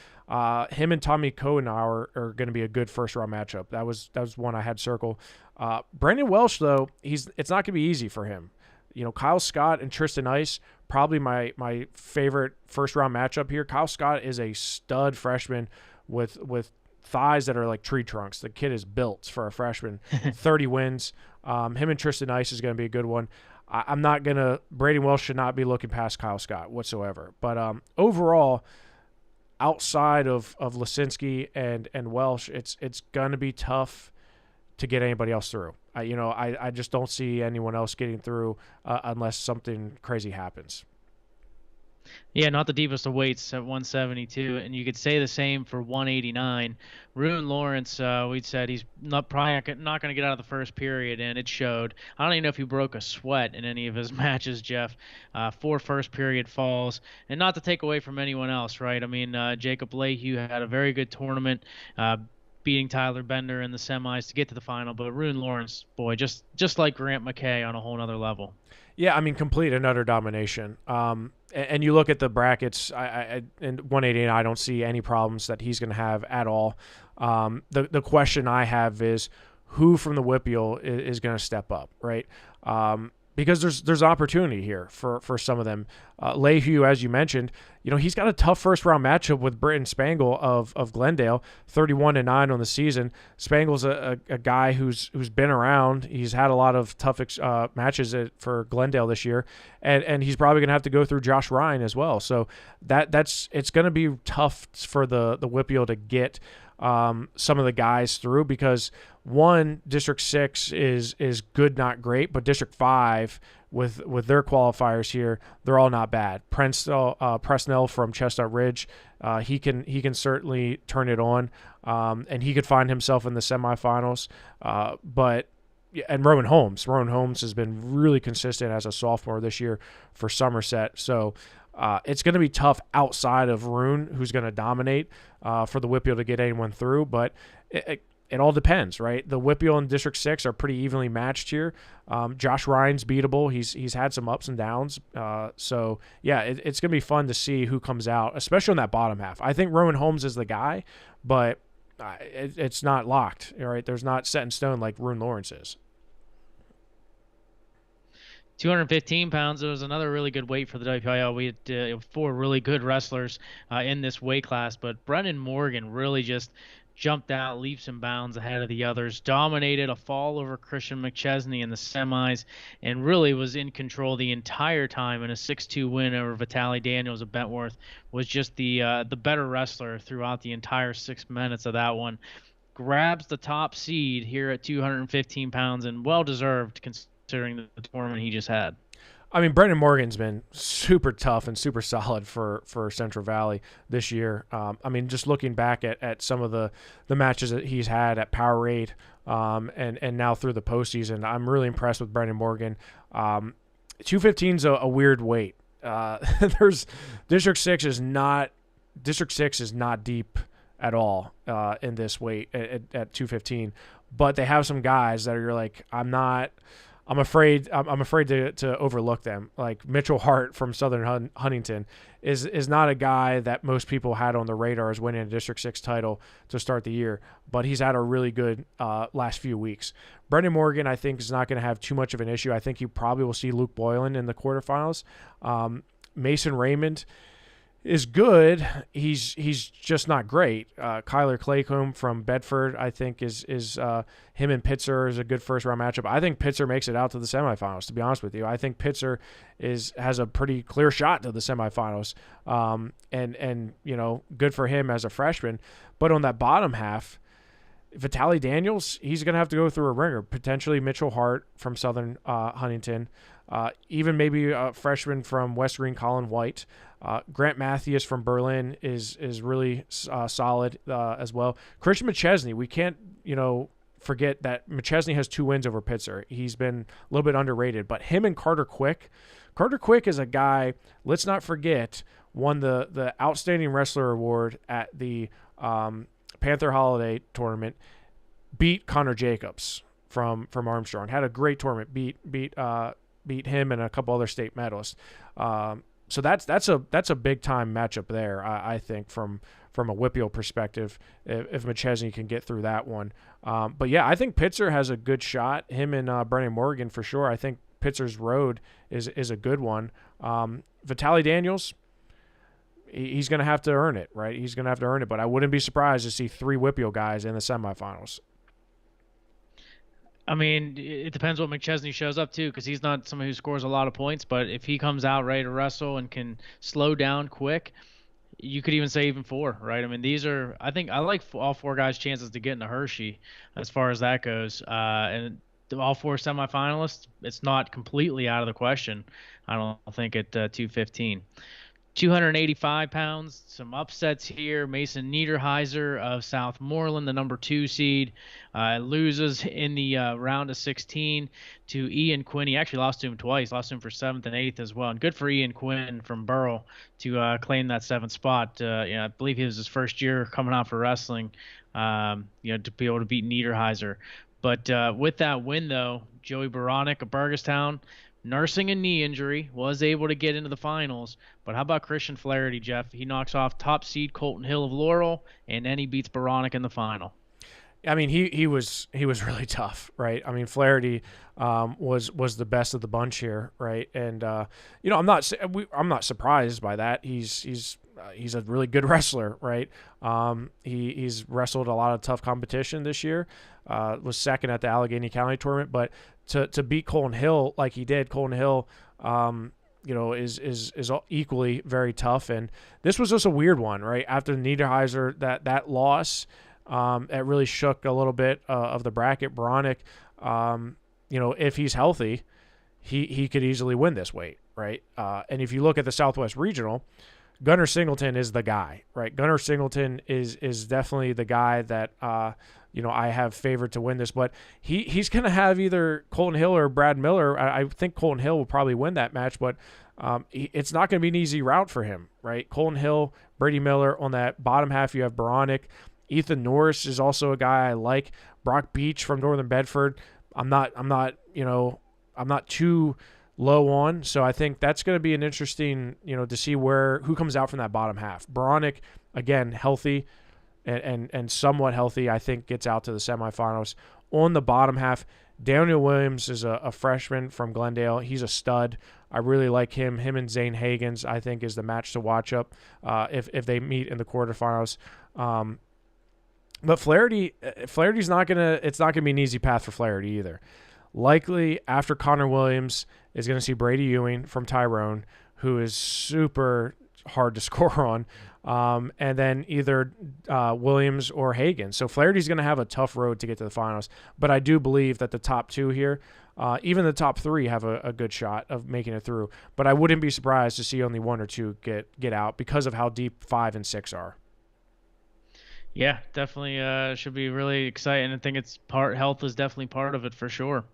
him and Tommy Kohenauer are going to be a good first round matchup. That was one I had circled. Brendan Welsh, though, it's not going to be easy for him. Kyle Scott and Tristan Ice, probably my favorite first-round matchup here. Kyle Scott is a stud freshman with thighs that are like tree trunks. The kid is built for a freshman. 30 wins. Him and Tristan Ice is going to be a good one. Braden Welsh should not be looking past Kyle Scott whatsoever. But overall, outside of Lisinski and Welsh, it's going to be tough to get anybody else through. I just don't see anyone else getting through unless something crazy happens. Yeah, not the deepest of weights at 172, and you could say the same for 189. Rune Lawrence, we'd said he's probably not going to get out of the first period, and it showed. I don't even know if he broke a sweat in any of his matches, Jeff. 4 first period falls, and not to take away from anyone else, right? I mean, Jacob Lehue had a very good tournament. Beating Tyler Bender in the semis to get to the final, but Rune Lawrence, boy, just like Grant McKay on a whole nother level. Yeah, I mean, complete and utter domination. And you look at the brackets, in 188, I don't see any problems that he's going to have at all. The question I have is who from the WPIAL is going to step up, right? Because there's opportunity here for some of them. Lehue, as you mentioned, he's got a tough first round matchup with Britton Spangle of Glendale, 31-9 on the season. Spangle's a guy who's been around. He's had a lot of tough matches for Glendale this year, and he's probably gonna have to go through Josh Ryan as well. So it's gonna be tough for the WPIAL to get some of the guys through, because District 6 is good, not great, but District 5 with their qualifiers here, they're all not bad. Presnell from Chestnut Ridge, he can certainly turn it on, and he could find himself in the semifinals. And Rowan Holmes has been really consistent as a sophomore this year for Somerset. So it's going to be tough outside of Rune, who's going to dominate for the WPIAL to get anyone through. But it all depends, right? The WPIAL and District 6 are pretty evenly matched here. Josh Ryan's beatable. He's had some ups and downs. So, yeah, it's going to be fun to see who comes out, especially on that bottom half. I think Rowan Holmes is the guy, but it's not locked, right? There's not set in stone like Rune Lawrence is. 215 pounds. It was another really good weight for the WPIAL. We had 4 really good wrestlers in this weight class, but Brendan Morgan really just jumped out leaps and bounds ahead of the others, dominated a fall over Christian McChesney in the semis, and really was in control the entire time in a 6-2 win over Vitaly Daniels of Bentworth. Was just the better wrestler throughout the entire 6 minutes of that one. Grabs the top seed here at 215 pounds, and well-deserved considering the tournament he just had. I mean, Brendan Morgan's been super tough and super solid for Central Valley this year. I mean, just looking back at some of the matches that he's had at Powerade and now through the postseason, I'm really impressed with Brendan Morgan. 215 is a weird weight. There's District 6 is not deep at all in this weight at 215, but they have some guys that are like, I'm afraid to overlook them. Like Mitchell Hart from Southern Huntington is not a guy that most people had on the radar as winning a District 6 title to start the year, but he's had a really good last few weeks. Brendan Morgan, I think, is not going to have too much of an issue. I think you probably will see Luke Boylan in the quarterfinals. Mason Raymond is good. He's just not great. Kyler Claycomb from Bedford, I think, is him and Pitzer is a good first round matchup. I think Pitzer makes it out to the semifinals. To be honest with you, I think Pitzer has a pretty clear shot to the semifinals. And good for him as a freshman. But on that bottom half, Vitaly Daniels, he's going to have to go through a ringer. Potentially Mitchell Hart from Southern Huntington. Even maybe a freshman from West Green, Colin White. Grant Matthews from Berlin is really solid as well. Christian McChesney, we can't forget that McChesney has 2 wins over Pitzer. He's been a little bit underrated, but him and Carter Quick is a guy, let's not forget, won the Outstanding Wrestler Award at the Panther Holiday Tournament, beat Connor Jacobs from Armstrong, had a great tournament, beat him and a couple other state medalists. So that's a big time matchup there, I think, from a WPIAL perspective, if McChesney can get through that one. But yeah, I think Pitzer has a good shot. Him and Brendan Morgan for sure. I think Pitzer's road is a good one. Vitaly Daniels, he's going to have to earn it, right? He's going to have to earn it. But I wouldn't be surprised to see 3 WPIAL guys in the semifinals. I mean, it depends what McChesney shows up to, because he's not someone who scores a lot of points. But if he comes out ready to wrestle and can slow down quick, you could even say even 4, right? I mean, I think I like all 4 guys' chances to get into Hershey as far as that goes. And all 4 semifinalists, it's not completely out of the question, I don't think, at 215. 285 pounds, some upsets here. Mason Niederheiser of Southmoreland, the number 2 seed, loses in the round of 16 to Ian Quinn. He actually lost to him twice, lost to him for 7th and 8th as well. And good for Ian Quinn from Burrell to claim that 7th spot. I believe he was his first year coming out for wrestling, to be able to beat Niederheiser. But with that win, though, Joey Baronic of Burgestown, nursing a knee injury, was able to get into the finals. But how about Christian Flaherty, Jeff? He knocks off top seed Colton Hill of Laurel, and then he beats Baronic in the final. I mean, he was really tough, right? I mean, Flaherty was the best of the bunch here, right? And I'm not surprised by that. He's a really good wrestler, right? He's wrestled a lot of tough competition this year. Was second at the Allegheny County tournament, but to beat Colton Hill like he did, Colton Hill, is equally very tough. And this was just a weird one, right? After Niederheiser, that loss, it really shook a little bit of the bracket. Baronic, if he's healthy, he could easily win this weight, right? And if you look at the Southwest Regional, Gunnar Singleton is the guy, right? Gunnar Singleton is definitely the guy that I have favored to win this, but he's going to have either Colton Hill or Brad Miller. I think Colton Hill will probably win that match, but it's not going to be an easy route for him, right? Colton Hill, Brady Miller on that bottom half. You have Baronic. Ethan Norris is also a guy I like. Brock Beach from Northern Bedford, I'm not too low on. So I think that's going to be an interesting, to see who comes out from that bottom half. Baronic, again, healthy and somewhat healthy, I think gets out to the semifinals. On the bottom half, Daniel Williams is a freshman from Glendale. He's a stud. I really like him. Him and Zane Hagens, I think, is the match to watch up if they meet in the quarterfinals. But Flaherty's not gonna. It's not gonna be an easy path for Flaherty either. Likely after Connor Williams is gonna see Brady Ewing from Tyrone, who is super hard to score on, and then either Williams or Hagen. So Flaherty's going to have a tough road to get to the finals. But I do believe that the top two here, even the top three, have a good shot of making it through. But I wouldn't be surprised to see only one or two get out because of how deep 5 and 6 are. Yeah, definitely should be really exciting. I think health is definitely part of it for sure.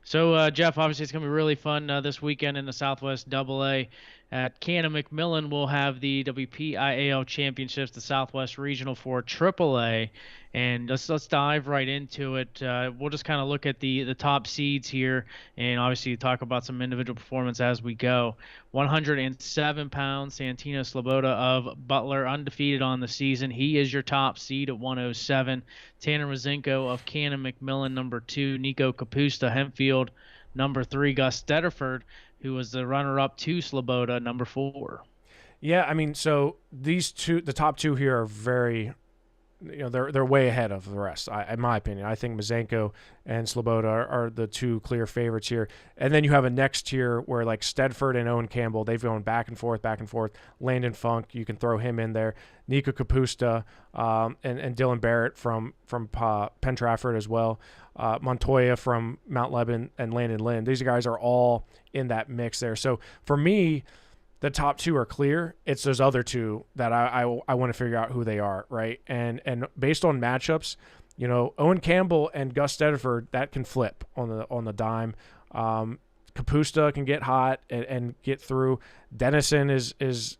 So, Jeff, obviously it's going to be really fun this weekend in the Southwest AA. At Cannon McMillan, we'll have the WPIAL Championships, the Southwest Regional for AAA. And let's dive right into it. We'll just kind of look at the top seeds here and obviously talk about some individual performance as we go. 107 pounds, Santino Sloboda of Butler, undefeated on the season. He is your top seed at 107. Tanner Mazenko of Cannon McMillan, number 2. Nico Capusta, Hempfield, number 3. Gus Stedderford, who was the runner-up to Sloboda, number 4. Yeah, I mean, so these two, the top two here are very, they're way ahead of the rest, in my opinion. I think Mazenko and Sloboda are the two clear favorites here. And then you have a next tier where like Stedford and Owen Campbell, they've gone back and forth. Landon Funk, you can throw him in there. Nico Capusta and Dylan Barrett from Penn Trafford as well. Montoya from Mount Lebanon and Landon Lynn. These guys are all in that mix there. So for me, the top two are clear. It's those other two that I want to figure out who they are, right? And based on matchups, Owen Campbell and Gus Stedford, that can flip on the dime. Capusta can get hot and get through. Dennison is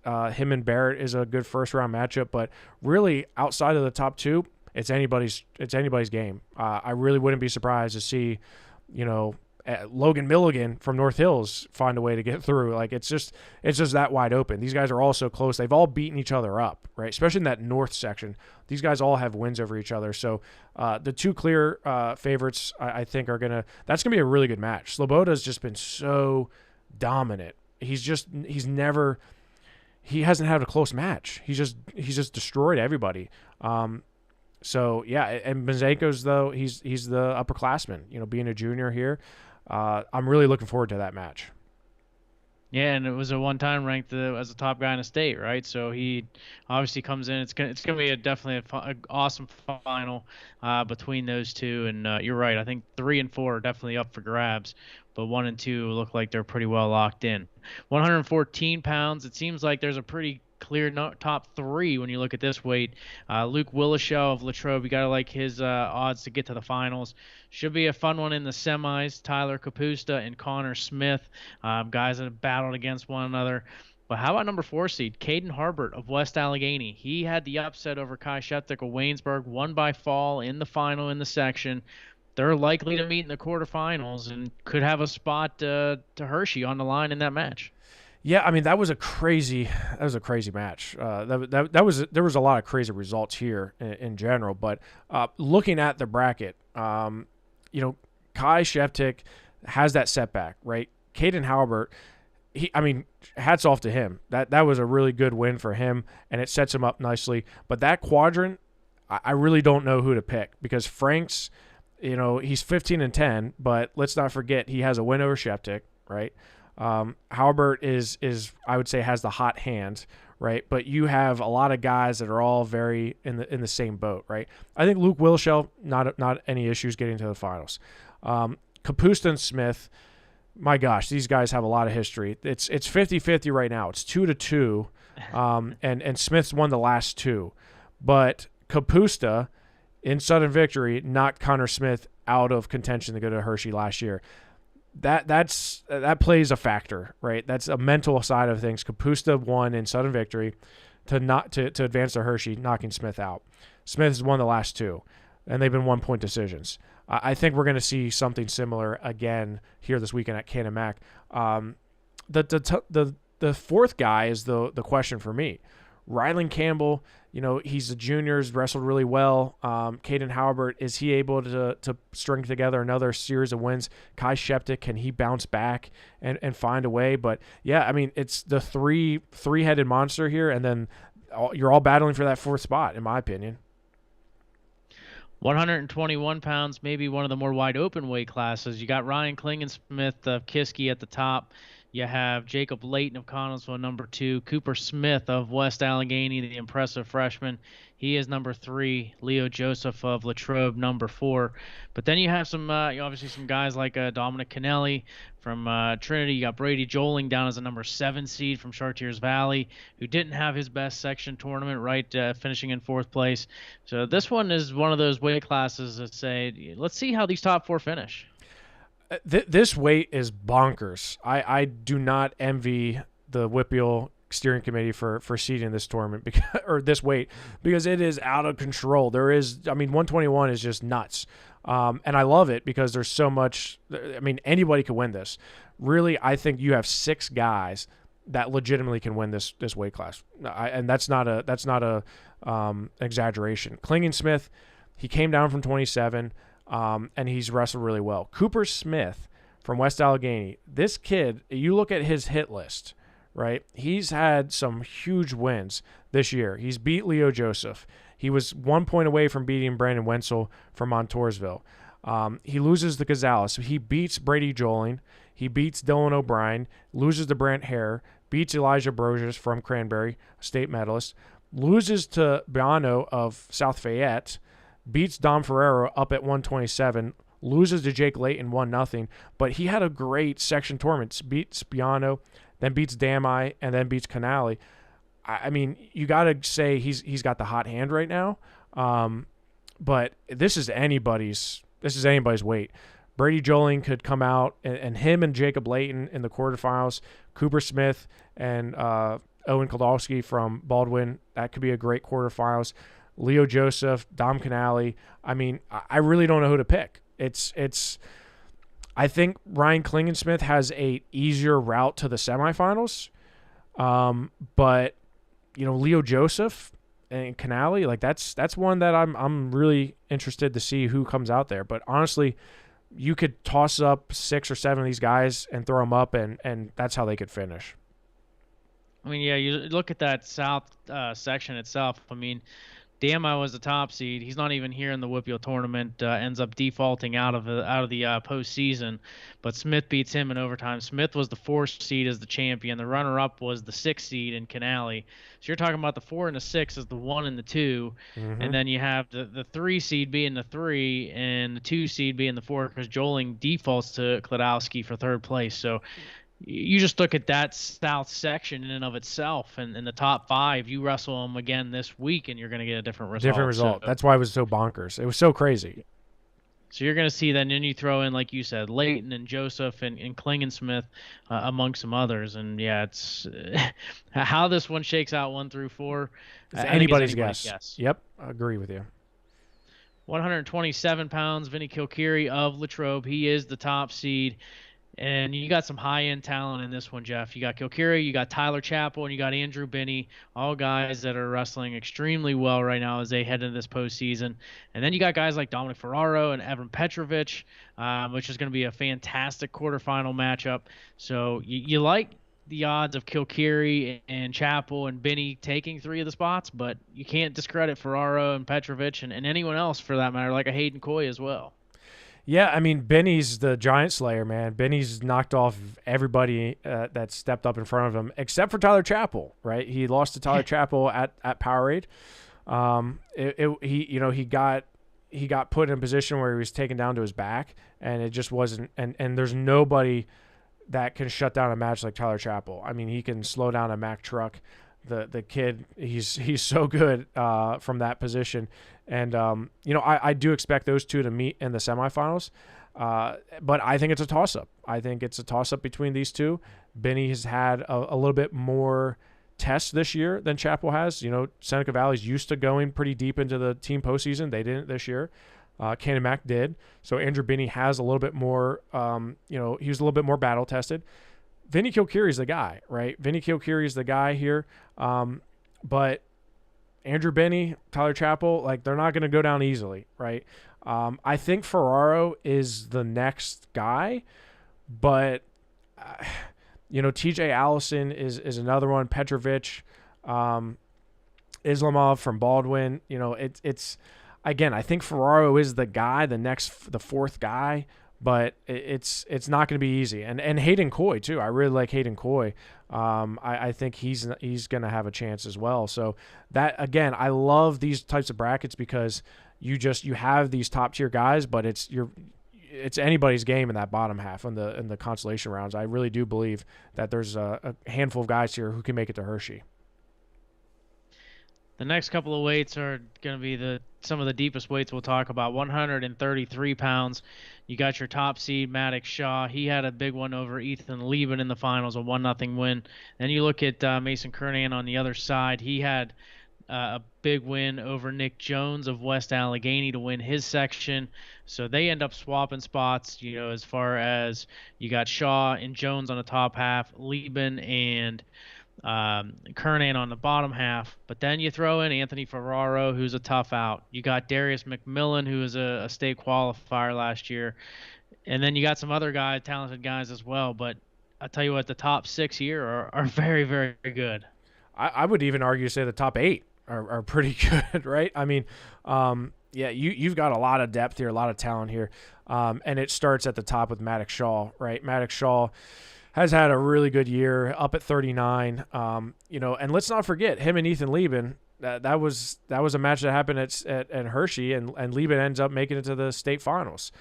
him and Barrett is a good first round matchup, but really outside of the top two, it's anybody's game. I really wouldn't be surprised to see, Logan Milligan from North Hills find a way to get through. Like it's just that wide open. These guys are all so close. They've all beaten each other up, right? Especially in that north section. These guys all have wins over each other. So the two clear favorites, I think, that's gonna be a really good match. Sloboda's just been so dominant. He hasn't had a close match. He's just destroyed everybody. So yeah, and Mazenko's though he's the upperclassman. Being a junior here. I'm really looking forward to that match. Yeah, and it was a one-time ranked as a top guy in the state, right? So he obviously comes in. It's gonna be definitely an awesome final between those two. And you're right. I think 3 and 4 are definitely up for grabs, but 1 and 2 look like they're pretty well locked in. 114 pounds. It seems like there's a pretty clear top 3 when you look at this weight. Luke Willishow of Latrobe, you gotta like his odds to get to the finals. Should be a fun one in the semis. Tyler Capusta and Connor Smith, guys that have battled against one another. But how about number 4 seed, Caden Harbert of West Allegheny? He had the upset over Kai Sheptick of Waynesburg, won by fall in the final in the section. They're likely to meet in the quarterfinals and could have a spot to Hershey on the line in that match. Yeah, I mean that was a crazy match. There was a lot of crazy results here in general, but looking at the bracket, Kai Sheptick has that setback, right? Caden Halbert, hats off to him. That was a really good win for him, and it sets him up nicely. But that quadrant, I really don't know who to pick because Frank's, he's 15-10, but let's not forget he has a win over Sheptick, right? Halbert is I would say has the hot hand, right? But you have a lot of guys that are all very in the same boat, right? I think Luke Wilshell, not any issues getting to the finals. Capusta and Smith, my gosh, these guys have a lot of history. It's 50-50 right now. It's 2-2, and Smith's won the last 2, but Capusta in sudden victory knocked Connor Smith out of contention to go to Hershey last year. That plays a factor, right? That's a mental side of things. Capusta won in sudden victory to advance to Hershey, knocking Smith out. Smith has won the last two, and they've been 1-point decisions. I think we're going to see something similar again here this weekend at Canamac. The fourth guy is the question for me. Ryland Campbell, he's a junior, has wrestled really well. Caden Halbert, is he able to string together another series of wins? Kai Sheptick, can he bounce back and find a way? But yeah, I mean, it's the three-headed monster here, and then you're all battling for that fourth spot, in my opinion. 121 pounds, maybe one of the more wide open weight classes. You got Ryan Klingensmith of Kiski at the top. You have Jacob Layton of Connellsville, number 2. Cooper Smith of West Allegheny, the impressive freshman. He is number 3. Leo Joseph of Latrobe, number 4. But then you have some, obviously some guys like Dominic Kennelly from Trinity. You got Brady Joling down as a number 7 seed from Chartiers Valley, who didn't have his best section tournament, right, finishing in 4th place. So this one is one of those weight classes that say, let's see how these top 4 finish. This weight is bonkers. I do not envy the WPIAL steering committee for seeding this tournament or this weight, because it is out of control. 121 is just nuts. And I love it because there's so much. I mean, anybody could win this. Really, I think you have 6 guys that legitimately can win this weight class. And that's not a exaggeration. Klingensmith, he came down from 27. And he's wrestled really well. Cooper Smith from West Allegheny. This kid, you look at his hit list, right? He's had some huge wins this year. He's beat Leo Joseph. He was 1 point away from beating Brandon Wenzel from Montoursville. He loses to Gonzalez. So he beats Brady Joling. He beats Dylan O'Brien, loses to Brant Hare, beats Elijah Broges from Cranberry, state medalist, loses to Biano of South Fayette, beats Dom Ferrero up at 127, loses to Jake Layton 1-0, but he had a great section tournament. Beats Biano, then beats Damai, and then beats Canali. I mean, you got to say he's got the hot hand right now. But this is anybody's weight. Brady Joling could come out, and him and Jacob Layton in the quarterfinals. Cooper Smith and Owen Kowalski from Baldwin, that could be a great quarterfinals. Leo Joseph, Dom Canali. I mean, I really don't know who to pick. I think Ryan Klingensmith has a easier route to the semifinals. But Leo Joseph and Canali, like that's one that I'm really interested to see who comes out there. But honestly, you could toss up 6 or 7 of these guys and throw them up, and that's how they could finish. I mean, yeah, you look at that South section itself. I mean, Damai was the top seed. He's not even here in the WPIAL tournament. Ends up defaulting out of the postseason. But Smith beats him in overtime. Smith was the 4th seed as the champion. The runner-up was the 6th seed in Canali. So you're talking about the 4 and the 6 as the 1 and the 2, and then you have the 3 seed being the 3 and the 2 seed being the 4, because Joling defaults to Kladowski for 3rd place. So you just look at that South section in and of itself, and in the top 5, you wrestle them again this week, and you're going to get a different result. That's why it was so bonkers. It was so crazy. So you're going to see that, and then you throw in, like you said, Layton and Joseph and Klingensmith among some others. And, yeah, it's how this one shakes out 1 through 4. It's anybody's guess. Yep, I agree with you. 127 pounds, Vinny Kilkeary of Latrobe. He is the top seed. And you got some high-end talent in this one, Jeff. You got Kilkeary, you got Tyler Chappell, and you got Andrew Binney, all guys that are wrestling extremely well right now as they head into this postseason. And then you got guys like Dominic Ferraro and Evan Petrovich, which is going to be a fantastic quarterfinal matchup. So you like the odds of Kilkeary and Chappell and Binney taking 3 of the spots, but you can't discredit Ferraro and Petrovich and anyone else for that matter, like a Hayden Coy as well. Yeah, I mean, Benny's the giant slayer, man. Benny's knocked off everybody that stepped up in front of him, except for Tyler Chappell, right? He lost to Tyler Chappell at Powerade. He got put in a position where he was taken down to his back, and it just wasn't. And there's nobody that can shut down a match like Tyler Chappell. I mean, he can slow down a Mack truck. The kid, he's so good from that position. And, I do expect those two to meet in the semifinals. But I think it's a toss-up. I think it's a toss-up between these two. Benny has had a little bit more test this year than Chapel has. Seneca Valley's used to going pretty deep into the team postseason. They didn't this year. Cannon Mac did. So Andrew Binney has a little bit more, he was a little bit more battle tested. Vinny Kilkeary's the guy, right? Vinny Kilkeary's the guy here. But Andrew Binney, Tyler Chappell, like, they're not going to go down easily, right? I think Ferraro is the next guy, but TJ Allison is another one. Petrovic, Islamov from Baldwin. It's again, I think Ferraro is the guy, the fourth guy, but it's not going to be easy. And Hayden Coy too. I really like Hayden Coy. I think he's going to have a chance as well. So that, again, I love these types of brackets because you have these top tier guys, but it's anybody's game in that bottom half in the consolation rounds. I really do believe that there's a handful of guys here who can make it to Hershey. The next couple of weights are going to be some of the deepest weights we'll talk about. 133 pounds. You got your top seed, Maddox Shaw. He had a big one over Ethan Lieben in the finals, a 1-0 win. Then you look at Mason Kernan on the other side. He had a big win over Nick Jones of West Allegheny to win his section. So they end up swapping spots, as far as you got Shaw and Jones on the top half, Lieben and Kernan on the bottom half. But then you throw in Anthony Ferraro, who's a tough out. You got Darius McMillan, who was a state qualifier last year. And then you got some other guys, talented guys as well. But I'll tell you what, the top 6 here are very, very good. I would even argue to say the top 8 are pretty good, right? I mean, you've got a lot of depth here, a lot of talent here. And it starts at the top with Maddox Shaw, right? Maddox Shaw has had a really good year, up at 39. And let's not forget him and Ethan Lieben. That was a match that happened at Hershey, and Lieben ends up making it to the state finals.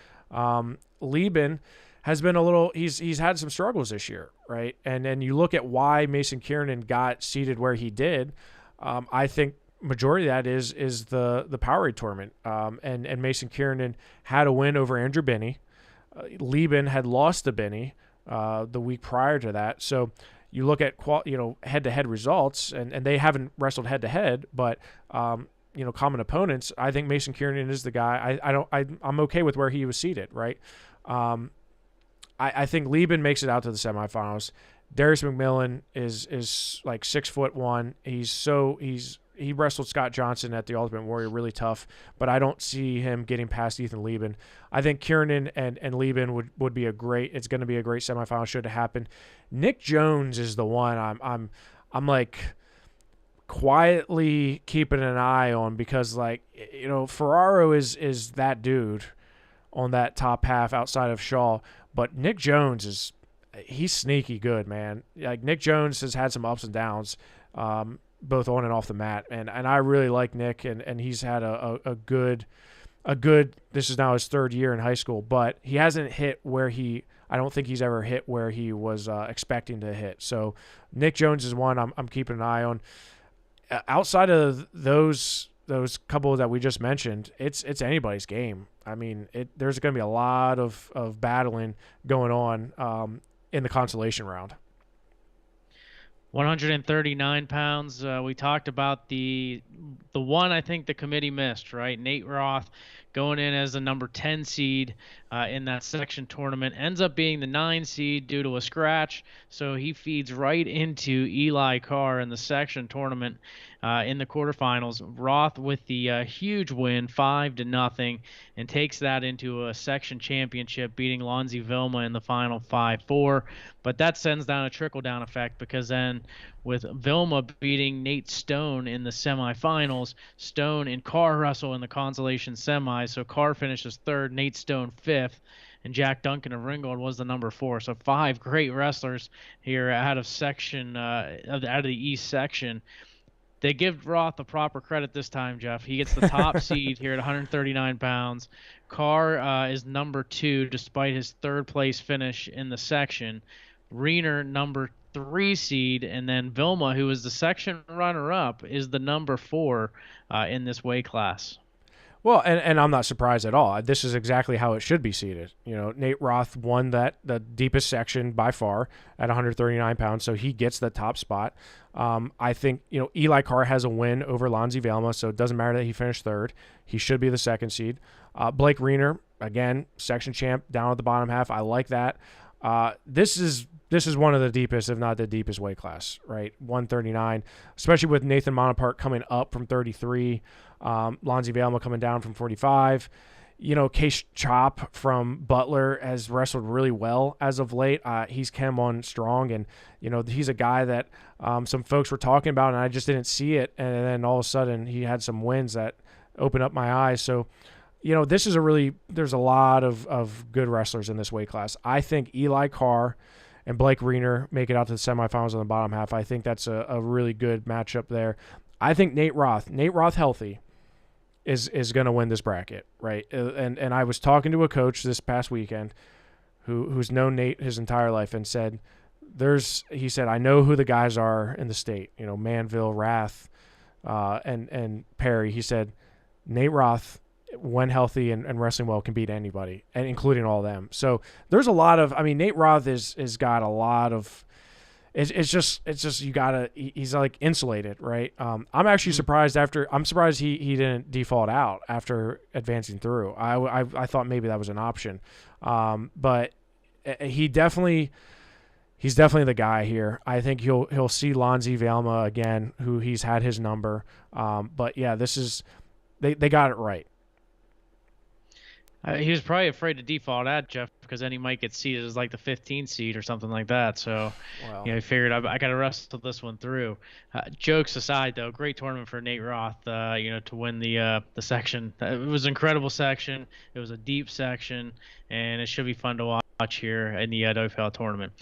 Lieben has been he's had some struggles this year, right? And then you look at why Mason Kiernan got seated where he did. I think majority of that is the Powerade tournament. And Mason Kiernan had a win over Andrew Binney. Lieben had lost to Binney the week prior to that. So you look at head-to-head results, and they haven't wrestled head-to-head, but common opponents. I think Mason Kiernan is the guy. I'm okay with where he was seated, right? I think Lieben makes it out to the semifinals. Darius McMillan is like 6'1". He wrestled Scott Johnson at the Ultimate Warrior really tough, but I don't see him getting past Ethan Lieben. I think Kiernan and Lieben would be it's going to be a great semifinal should it happen. Nick Jones is the one I'm like quietly keeping an eye on because Ferraro is that dude on that top half outside of Shaw, but Nick Jones he's sneaky good, man. Like Nick Jones has had some ups and downs. Both on and off the mat, and I really like Nick, and he's had a good. This is now his 3rd year in high school, but he hasn't hit where I don't think he's ever hit where he was expecting to hit. So Nick Jones is one I'm keeping an eye on. Outside of those couple that we just mentioned, it's anybody's game. I mean, there's going to be a lot of battling going on in the consolation round. 139 pounds. We talked about the one I think the committee missed, right? Nate Roth going in as the number 10 seed in that section tournament, ends up being the 9 seed due to a scratch. So he feeds right into Eli Carr in the section tournament in the quarterfinals. Roth with the huge win, 5-0, and takes that into a section championship, beating Lonzy Vilma in the final 5-4. But that sends down a trickle-down effect because then with Vilma beating Nate Stone in the semifinals, Stone and Carr wrestle in the consolation semis. So Carr finishes 3rd, Nate Stone 5th, and Jack Duncan of Ringgold was the number 4. So 5 great wrestlers here out of the East section. They give Roth the proper credit this time, Jeff. He gets the top seed here at 139 pounds. Carr is number 2 despite his 3rd place finish in the section. Riener, number 3 seed, and then Vilma, who is the section runner-up, is the number 4 in this weight class. Well, and I'm not surprised at all. This is exactly how it should be seated. Nate Roth won the deepest section by far at 139 pounds, so he gets the top spot. I think, Eli Carr has a win over Lonzy Velma, so it doesn't matter that he finished third. He should be the second seed. Blake Riener, again, section champ, down at the bottom half. I like that. This is one of the deepest, if not the deepest weight class, right? 139, especially with Nathan Monapart coming up from 33, Lonzy Velma coming down from 45. Case Chop from Butler has wrestled really well as of late. He's come on strong, and he's a guy that some folks were talking about, and I just didn't see it. And then all of a sudden, he had some wins that opened up my eyes. So, this is there's a lot of good wrestlers in this weight class. I think Eli Carr and Blake Riener make it out to the semifinals on the bottom half. I think that's a really good matchup there. I think Nate Roth healthy, is going to win this bracket, right? And I was talking to a coach this past weekend who's known Nate his entire life and said, he said, I know who the guys are in the state, Manville, Rath, and Perry. He said, Nate Roth, when healthy and wrestling well, can beat anybody, and including all of them. So there's a lot of, Nate Roth is got a lot of, it's just he's like insulated, right? I'm actually surprised I'm surprised he didn't default out after advancing through. I thought maybe that was an option. But he's definitely the guy here. I think he'll see Lonzy Velma again, who he's had his number. But yeah, they got it right. He was probably afraid to default out, Jeff, because then he might get seeded as like the 15th seed or something like that. So, he figured I got to wrestle this one through. Jokes aside, though, great tournament for Nate Roth. To win the section. It was an incredible section. It was a deep section, and it should be fun to watch here in the WPIAL tournament.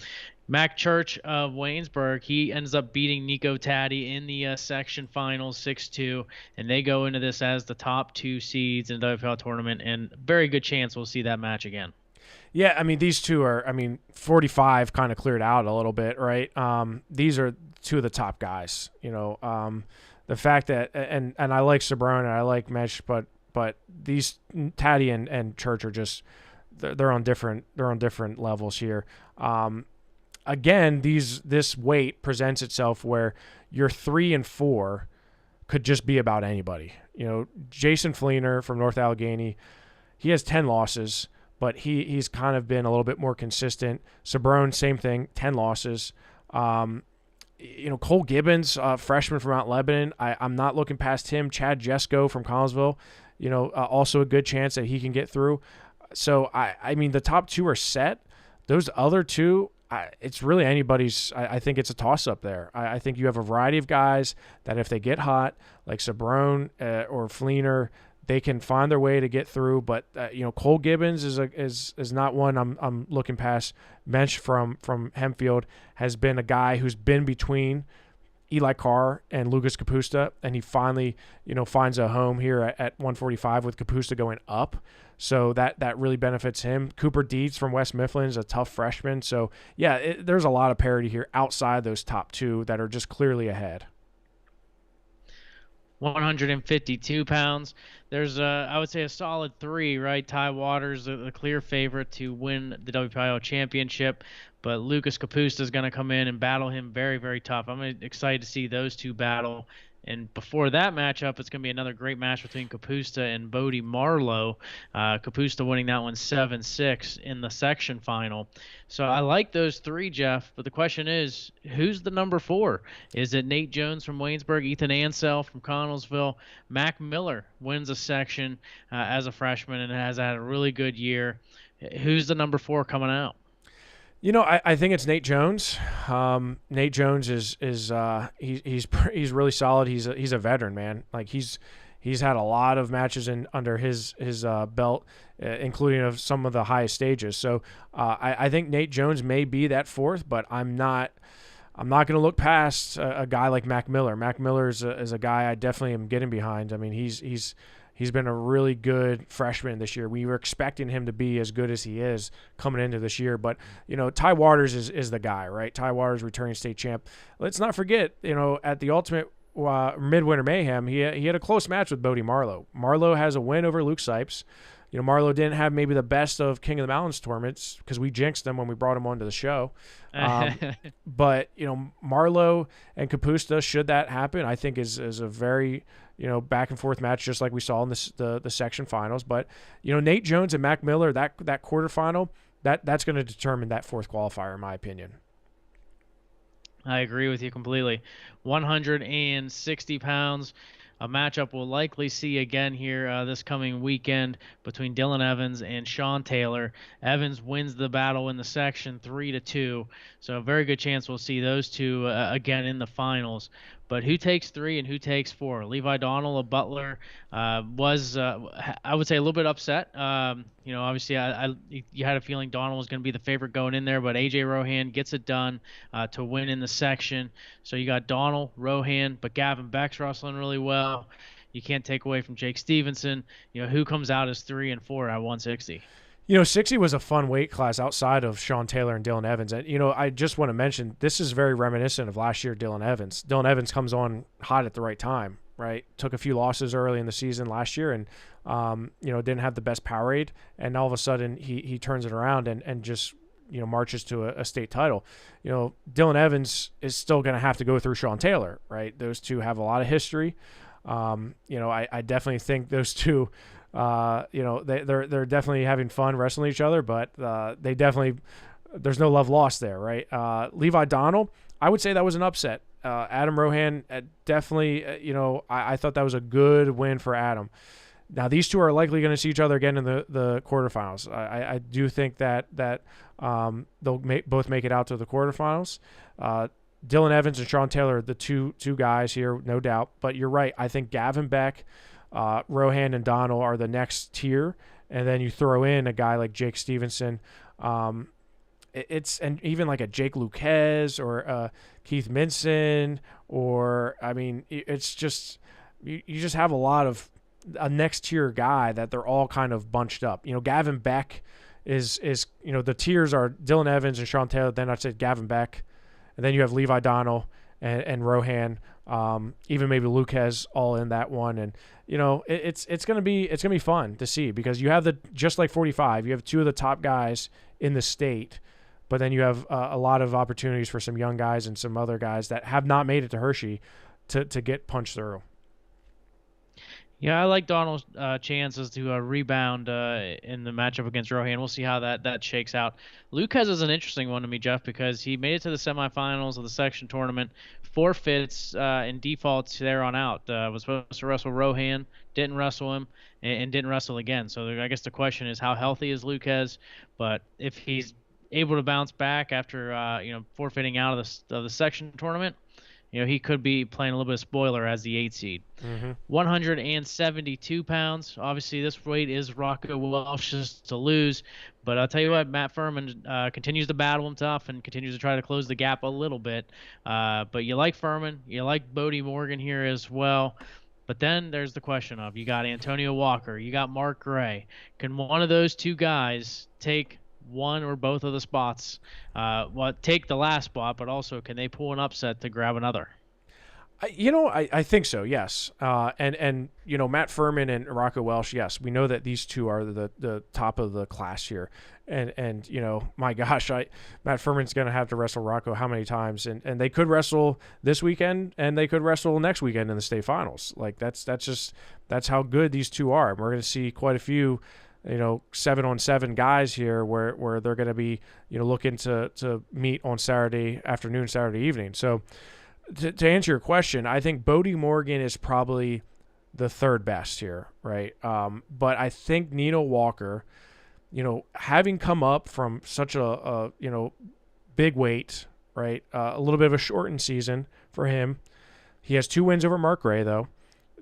Mac Church of Waynesburg, he ends up beating Nico Taddy in the section finals 6-2, and they go into this as the top two seeds in the WPIAL tournament, and very good chance we'll see that match again. Yeah, these two are, 45 kind of cleared out a little bit, right? These are two of the top guys, the fact that, and I like Sabrone and I like Mesh, but these Taddy and Church are just, they're on different levels here. Again, this weight presents itself where your 3 and 4 could just be about anybody. Jason Fleener from North Allegheny, he has 10 losses, but he's kind of been a little bit more consistent. Sabrone, same thing, 10 losses. Cole Gibbons, freshman from Mount Lebanon, I'm not looking past him. Chad Jesko from Collinsville, also a good chance that he can get through. So, the top two are set. Those other two, it's really anybody's. I think it's a toss-up there. I think you have a variety of guys that if they get hot, like Sabrone or Fleener, they can find their way to get through. But Cole Gibbons is not one I'm looking past. Mensch from Hempfield has been a guy who's been between Eli Carr and Lucas Capusta, and he finally finds a home here at 145 with Capusta going up. So that really benefits him. Cooper Dietz from West Mifflin is a tough freshman. So, yeah, there's a lot of parity here outside those top two that are just clearly ahead. 152 pounds. There's, I would say, a solid 3, right? Ty Waters, the clear favorite to win the WPIAL championship. But Lucas Capusta is going to come in and battle him very, very tough. I'm excited to see those two battle. And before that matchup, it's going to be another great match between Capusta and Bodie Marlowe. Capusta winning that one 7-6 in the section final. So I like those 3, Jeff. But the question is, who's the number 4? Is it Nate Jones from Waynesburg, Ethan Ansell from Connellsville? Mac Miller wins a section as a freshman and has had a really good year. Who's the number 4 coming out? I think it's Nate Jones. Nate Jones is he's really solid. He's a veteran, man. Like he's had a lot of matches under his belt, including of some of the highest stages. So I think Nate Jones may be that 4th, but I'm not going to look past a guy like Mac Miller. Mac Miller is a guy I definitely am getting behind. He's been a really good freshman this year. We were expecting him to be as good as he is coming into this year. But, Ty Waters is the guy, right? Ty Waters, returning state champ. Let's not forget, at the Ultimate Midwinter Mayhem, he had a close match with Bodie Marlowe. Marlowe has a win over Luke Sipes. Marlowe didn't have maybe the best of King of the Mountains tournaments because we jinxed him when we brought him onto the show. But Marlowe and Kapusta, should that happen, I think is a very back and forth match, just like we saw in the section finals. But Nate Jones and Mac Miller, that quarterfinal, that's going to determine that fourth qualifier, in my opinion. I agree with you completely. 160 pounds. A matchup we'll likely see again here this coming weekend between Dylan Evans and Sean Taylor. Evans wins the battle in the section 3-2, so a very good chance we'll see those two again in the finals. But who takes 3 and who takes 4? Levi Donnell of Butler was, I would say, a little bit upset. Obviously, you had a feeling Donnell was going to be the favorite going in there, but AJ Rohan gets it done to win in the section. So you got Donnell, Rohan, but Gavin Beck's wrestling really well. You can't take away from Jake Stevenson. Who comes out as 3 and 4 at 160? 60 was a fun weight class outside of Sean Taylor and Dylan Evans. And, I just want to mention, this is very reminiscent of last year, Dylan Evans. Dylan Evans comes on hot at the right time, right? Took a few losses early in the season last year and, didn't have the best Powerade. And all of a sudden he turns it around and just, marches to a state title. Dylan Evans is still going to have to go through Sean Taylor, right? Those two have a lot of history. I definitely think those two, they're definitely having fun wrestling each other, but there's no love lost there, right? Levi Donnell, I would say that was an upset. Adam Rohan definitely, I thought that was a good win for Adam. Now these two are likely going to see each other again in the quarterfinals. I do think that they'll both make it out to the quarterfinals. Dylan Evans and Sean Taylor are the two guys here, no doubt. But you're right. I think Gavin Beck, Rohan, and Donnell are the next tier, and then you throw in a guy like Jake Stevenson. And even like a Jake Luquez or Keith Minson, or it's just you just have a lot of a next tier guy that they're all kind of bunched up. Gavin Beck is the tiers are Dylan Evans and Sean Taylor. Then I'd say Gavin Beck. And then you have Levi Donnell and Rohan, even maybe Luquez all in that one. And it's gonna be fun to see because you have just like 45, you have two of the top guys in the state, but then you have a lot of opportunities for some young guys and some other guys that have not made it to Hershey to get punched through. Yeah, I like Donald's chances to rebound in the matchup against Rohan. We'll see how that shakes out. Lucas is an interesting one to me, Jeff, because he made it to the semifinals of the section tournament, forfeits in defaults there on out. Was supposed to wrestle Rohan, didn't wrestle him, and didn't wrestle again. So I guess the question is, how healthy is Lucas? But if he's able to bounce back after forfeiting out of the section tournament, he could be playing a little bit of spoiler as the 8 seed. Mm-hmm. 172 pounds. Obviously, this weight is Rocco Welsh's to lose. But I'll tell you what, Matt Furman continues to battle him tough and continues to try to close the gap a little bit. But you like Furman. You like Bodie Morgan here as well. But then there's the question of, you got Antonio Walker. You got Mark Gray. Can one of those two guys take one or both of the spots, take the last spot, but also can they pull an upset to grab another? I think so, yes. And Matt Furman and Rocco Welsh, yes, we know that these two are the top of the class here. And my gosh, Matt Furman's going to have to wrestle Rocco how many times? And they could wrestle this weekend and they could wrestle next weekend in the state finals. Like that's how good these two are. We're going to see quite a few 7-on-7 guys here where they're going to be, looking to meet on Saturday afternoon, Saturday evening. So to answer your question, I think Bodie Morgan is probably the third best here, right? But I think Nino Walker, having come up from such a big weight, right? A little bit of a shortened season for him. He has 2 wins over Mark Gray, though.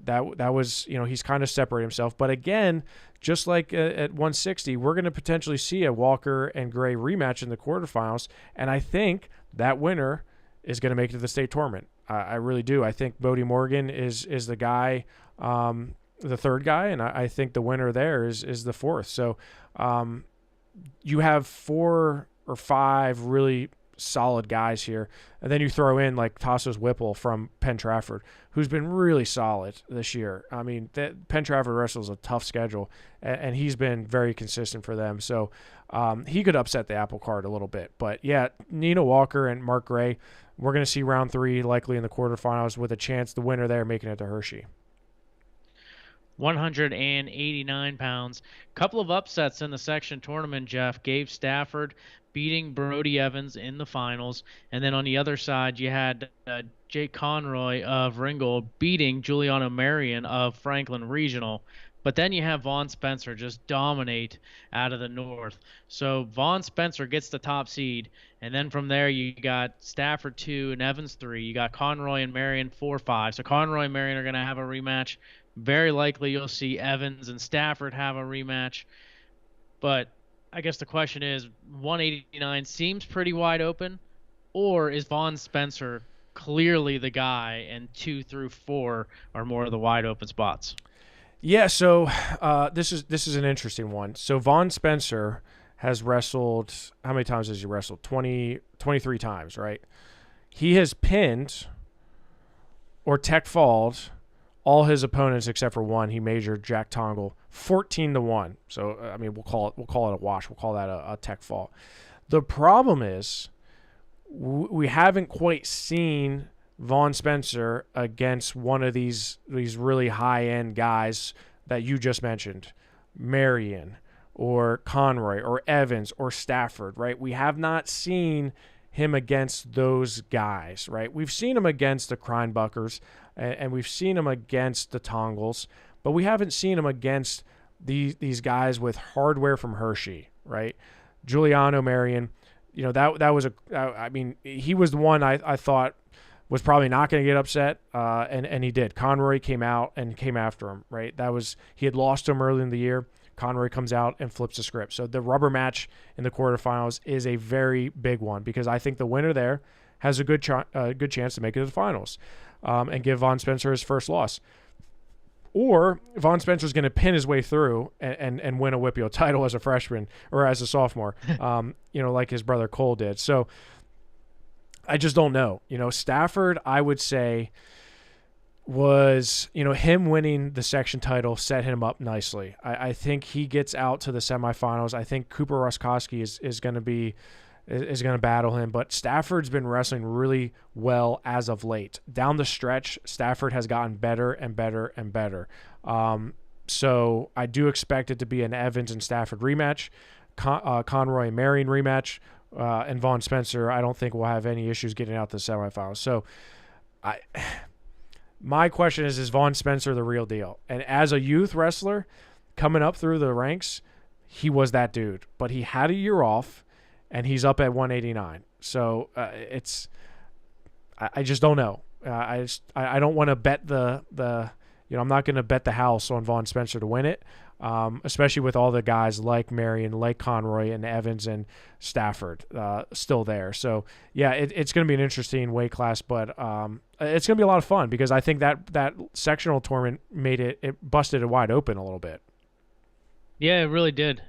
That was, he's kind of separated himself. But again, just like at 160, we're going to potentially see a Walker and Gray rematch in the quarterfinals. And I think that winner is going to make it to the state tournament. I really do. I think Bodie Morgan is the guy, the third guy. And I think the winner there is the fourth. So you have 4 or 5 really solid guys here. And then you throw in like Tassos Whipple from Penn Trafford, who's been really solid this year. I mean, Penn Trafford wrestles a tough schedule, and he's been very consistent for them. So he could upset the apple cart a little bit. But, yeah, Nina Walker and Mark Gray, we're going to see round 3 likely in the quarterfinals with a chance the winner there making it to Hershey. 189 pounds. Couple of upsets in the section tournament, Jeff. Gabe Stafford beating Brody Evans in the finals. And then on the other side, you had Jake Conroy of Ringgold beating Giuliano Marion of Franklin Regional. But then you have Vaughn Spencer just dominate out of the north. So Vaughn Spencer gets the top seed. And then from there, you got Stafford 2 and Evans 3. You got Conroy and Marion 4-5. So Conroy and Marion are going to have a rematch. Very likely you'll see Evans and Stafford have a rematch. But I guess the question is, 189 seems pretty wide open, or is Vaughn Spencer clearly the guy, and 2 through 4 are more of the wide open spots? Yeah, so this is an interesting one. So Vaughn Spencer has wrestled, how many times has he wrestled? 23 times, right? He has pinned or tech falled all his opponents except for one. He majored Jack Tongle 14-1. So I mean, we'll call it a wash. We'll call that a tech fall. The problem is we haven't quite seen Vaughn Spencer against one of these really high end guys that you just mentioned, Marion or Conroy or Evans or Stafford. Right? We have not seen him against those guys. Right? We've seen him against the Kreinbuckers. And we've seen him against the Tongles, but we haven't seen him against these guys with hardware from Hershey, right? Giuliano Marion, that was I mean, he was the one I thought was probably not going to get upset, and he did. Conroy came out and came after him, right? He had lost to him early in the year. Conroy comes out and flips the script. So the rubber match in the quarterfinals is a very big one because I think the winner there has a good chance to make it to the finals. And give Vaughn Spencer his first loss. Or Vaughn Spencer's going to pin his way through and win a WPIAL title as a freshman or as a sophomore, like his brother Cole did. So I just don't know. Stafford, I would say, was, him winning the section title set him up nicely. I think he gets out to the semifinals. I think Cooper Ruskowski is going to battle him, but Stafford's been wrestling really well as of late. Down the stretch, Stafford has gotten better and better and better. So I do expect it to be an Evans and Stafford rematch, Conroy and Marion rematch, and Vaughn Spencer I don't think will have any issues getting out to the semifinals. So my question is Vaughn Spencer the real deal? And as a youth wrestler coming up through the ranks, he was that dude. But he had a year off, and he's up at 189. So I just don't know. I don't want to bet I'm not going to bet the house on Vaughn Spencer to win it, especially with all the guys like Marion, like Conroy, and Evans and Stafford still there. So yeah, it's going to be an interesting weight class, but it's going to be a lot of fun because I think that sectional tournament it busted it wide open a little bit. Yeah, it really did.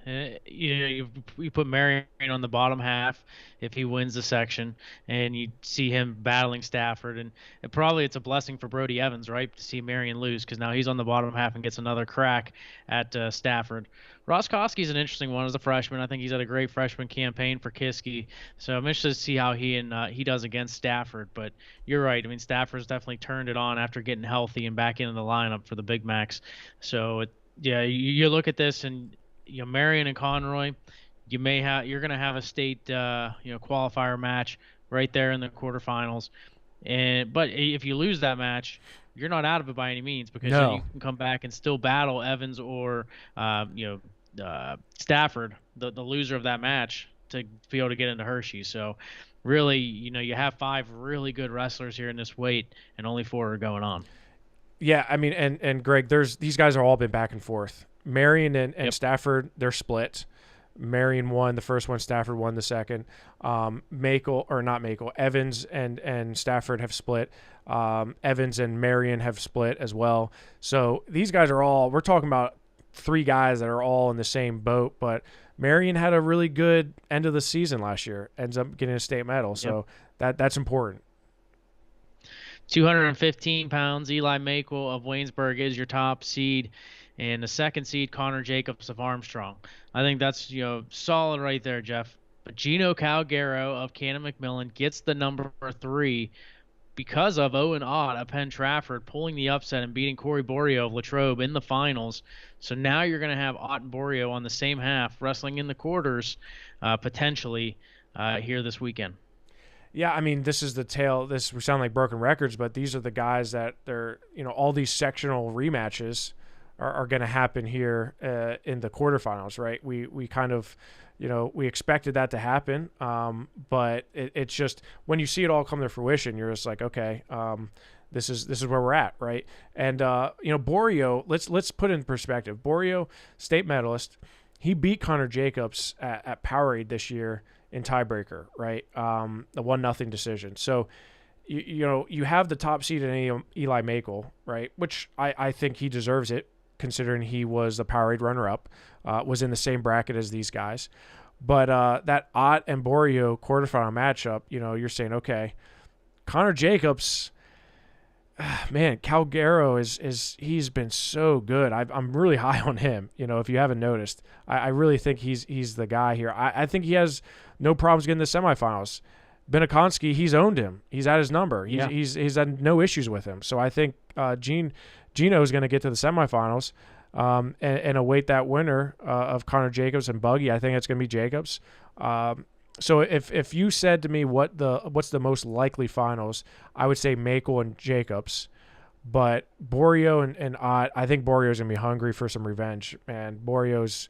You put Marion on the bottom half if he wins the section, and you see him battling Stafford, and it's a blessing for Brody Evans, right, to see Marion lose because now he's on the bottom half and gets another crack at Stafford. Roskowski's an interesting one as a freshman. I think he's had a great freshman campaign for Kiski, so I'm interested to see how he does against Stafford. But you're right. I mean, Stafford's definitely turned it on after getting healthy and back into the lineup for the Big Macs. So yeah, you look at this and Marion and Conroy, you're going to have a state qualifier match right there in the quarterfinals, but if you lose that match, you're not out of it by any means because then you can come back and still battle Evans or Stafford, the loser of that match, to be able to get into Hershey. So really, you have 5 really good wrestlers here in this weight, and only 4 are going on. Yeah, I mean, and Greg, these guys are all been back and forth. Marion and Stafford, they're split. Marion won the first one, Stafford won the second. Evans and Stafford have split. Evans and Marion have split as well. So these guys are we're talking about three guys that are all in the same boat. But Marion had a really good end of the season last year, ends up getting a state medal. So that's important. 215 pounds, Eli Makel of Waynesburg is your top seed, and the second seed, Connor Jacobs of Armstrong. I think that's solid right there, Jeff. But Gino Calgaro of Cannon McMillan gets the number 3 because of Owen Ott of Penn Trafford pulling the upset and beating Corey Borio of Latrobe in the finals. So now you're going to have Ott and Borio on the same half, wrestling in the quarters, potentially here this weekend. Yeah, I mean, this is the tale. We sound like broken records, but these are the guys that they're, all these sectional rematches are going to happen here in the quarterfinals, right? We kind of, we expected that to happen, but it's just when you see it all come to fruition, you're just like, okay, this is where we're at, right? And Borio, let's put it in perspective. Borio, state medalist, he beat Connor Jacobs at Powerade this year in tiebreaker, right? The 1-0 decision. So, you have the top seed in Eli Makel, right? Which I think he deserves it, considering he was the Powerade runner-up, was in the same bracket as these guys. But that Ott and Borio quarterfinal matchup, you're saying, okay, Connor Jacobs, man, Calgaro he's been so good. I'm really high on him. If you haven't noticed, I really think he's the guy here. I think he has no problems getting the semifinals. Benakonski, he's owned him. He's at his number. He's had no issues with him. So I think Gino is going to get to the semifinals and await that winner of Connor Jacobs and Buggy. I think it's going to be Jacobs. So if you said to me what's the most likely finals, I would say Makel and Jacobs. But Borio and Ott, I think Borio's going to be hungry for some revenge. And Borio's,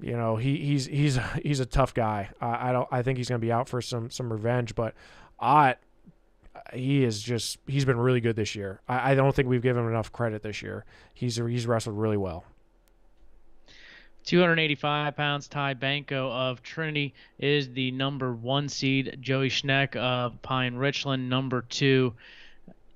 he's a tough guy. I think he's going to be out for some revenge. But Ott, he's been really good this year. I don't think we've given him enough credit this year. He's wrestled really well. 285 pounds, Ty Banco of Trinity is the number 1 seed. Joey Schneck of Pine Richland, number 2.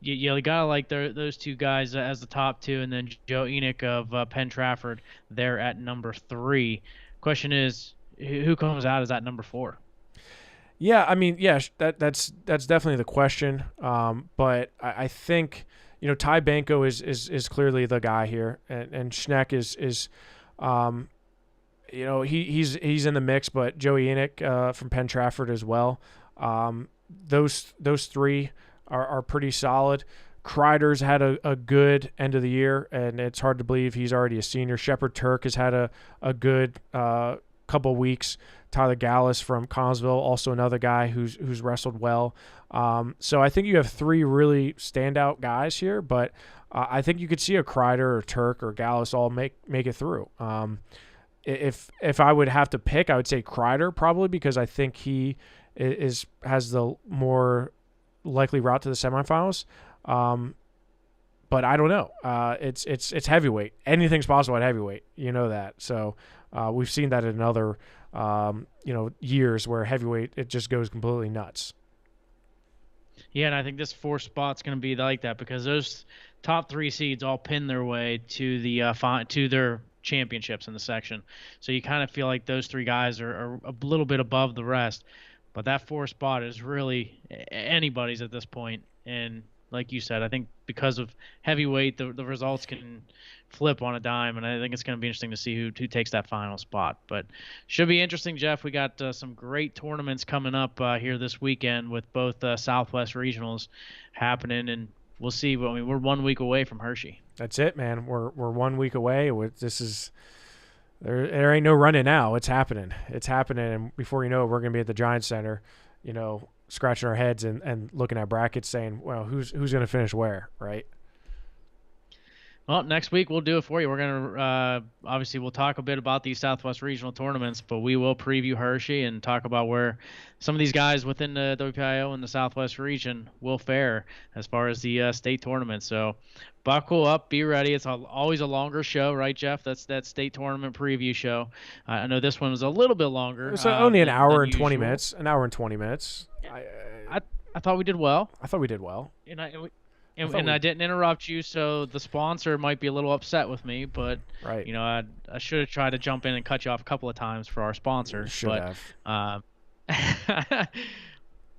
You got to like those two guys as the top 2, and then Joe Enoch of Penn Trafford there at number 3. Question is, who comes out as that number 4? Yeah, I mean, that's definitely the question. But I think, Ty Banco is clearly the guy here, and Schneck is he's in the mix, but Joey Enoch from Penn Trafford as well. Those three are pretty solid. Kreider's had a good end of the year, and it's hard to believe he's already a senior. Shepard Turk has had a good couple weeks. Tyler Gallus from Connellsville, also another guy who's wrestled well. So I think you have 3 really standout guys here, but I think you could see a Kreider or Turk or Gallus all make it through. If I would have to pick, I would say Kreider probably, because I think he has the more likely route to the semifinals. But I don't know. It's heavyweight. Anything's possible at heavyweight. You know that. So we've seen that in other years where heavyweight it just goes completely nuts. Yeah, and I think this 4th spot's going to be like that because those top 3 seeds all pin their way to the to their championships in the section. So you kind of feel like those 3 guys are a little bit above the rest. But that 4th spot is really anybody's at this point. And like you said, I think because of heavyweight, the results can flip on a dime, and I think it's going to be interesting to see who takes that final spot. But should be interesting, Jeff. We got some great tournaments coming up here this weekend with both Southwest regionals happening, and we'll see. I mean, we're 1 week away from Hershey. That's it, man. We're 1 week away. There ain't no running now. It's happening. And before you know it, we're going to be at the Giants Center, scratching our heads and looking at brackets saying, well, who's going to finish where, right? Well, next week we'll do it for you. We're going to obviously we'll talk a bit about these Southwest regional tournaments, but we will preview Hershey and talk about where some of these guys within the WPIAL and the Southwest region will fare as far as the state tournament. So buckle up, be ready. It's always a longer show, right, Jeff? That's that state tournament preview show. I know this one was a little bit longer. It's only an hour and 20 minutes. An hour and 20 minutes. I thought we did well. I thought we did well. And I thought And I we didn't interrupt you, so the sponsor might be a little upset with me, but right I should have tried to jump in and cut you off a couple of times for our sponsor, should but have. uh,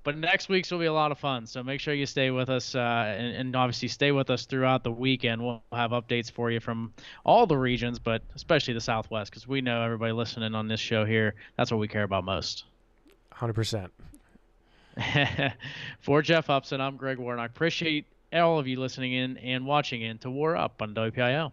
but next week's will be a lot of fun. So make sure you stay with us, and obviously stay with us throughout the weekend. We'll have updates for you from all the regions, but especially the Southwest, because we know everybody listening on this show here. That's what we care about most. 100%. For Jeff Upson, I'm Greg Warnock. Appreciate all of you listening in and watching in to War Up on WPIAL.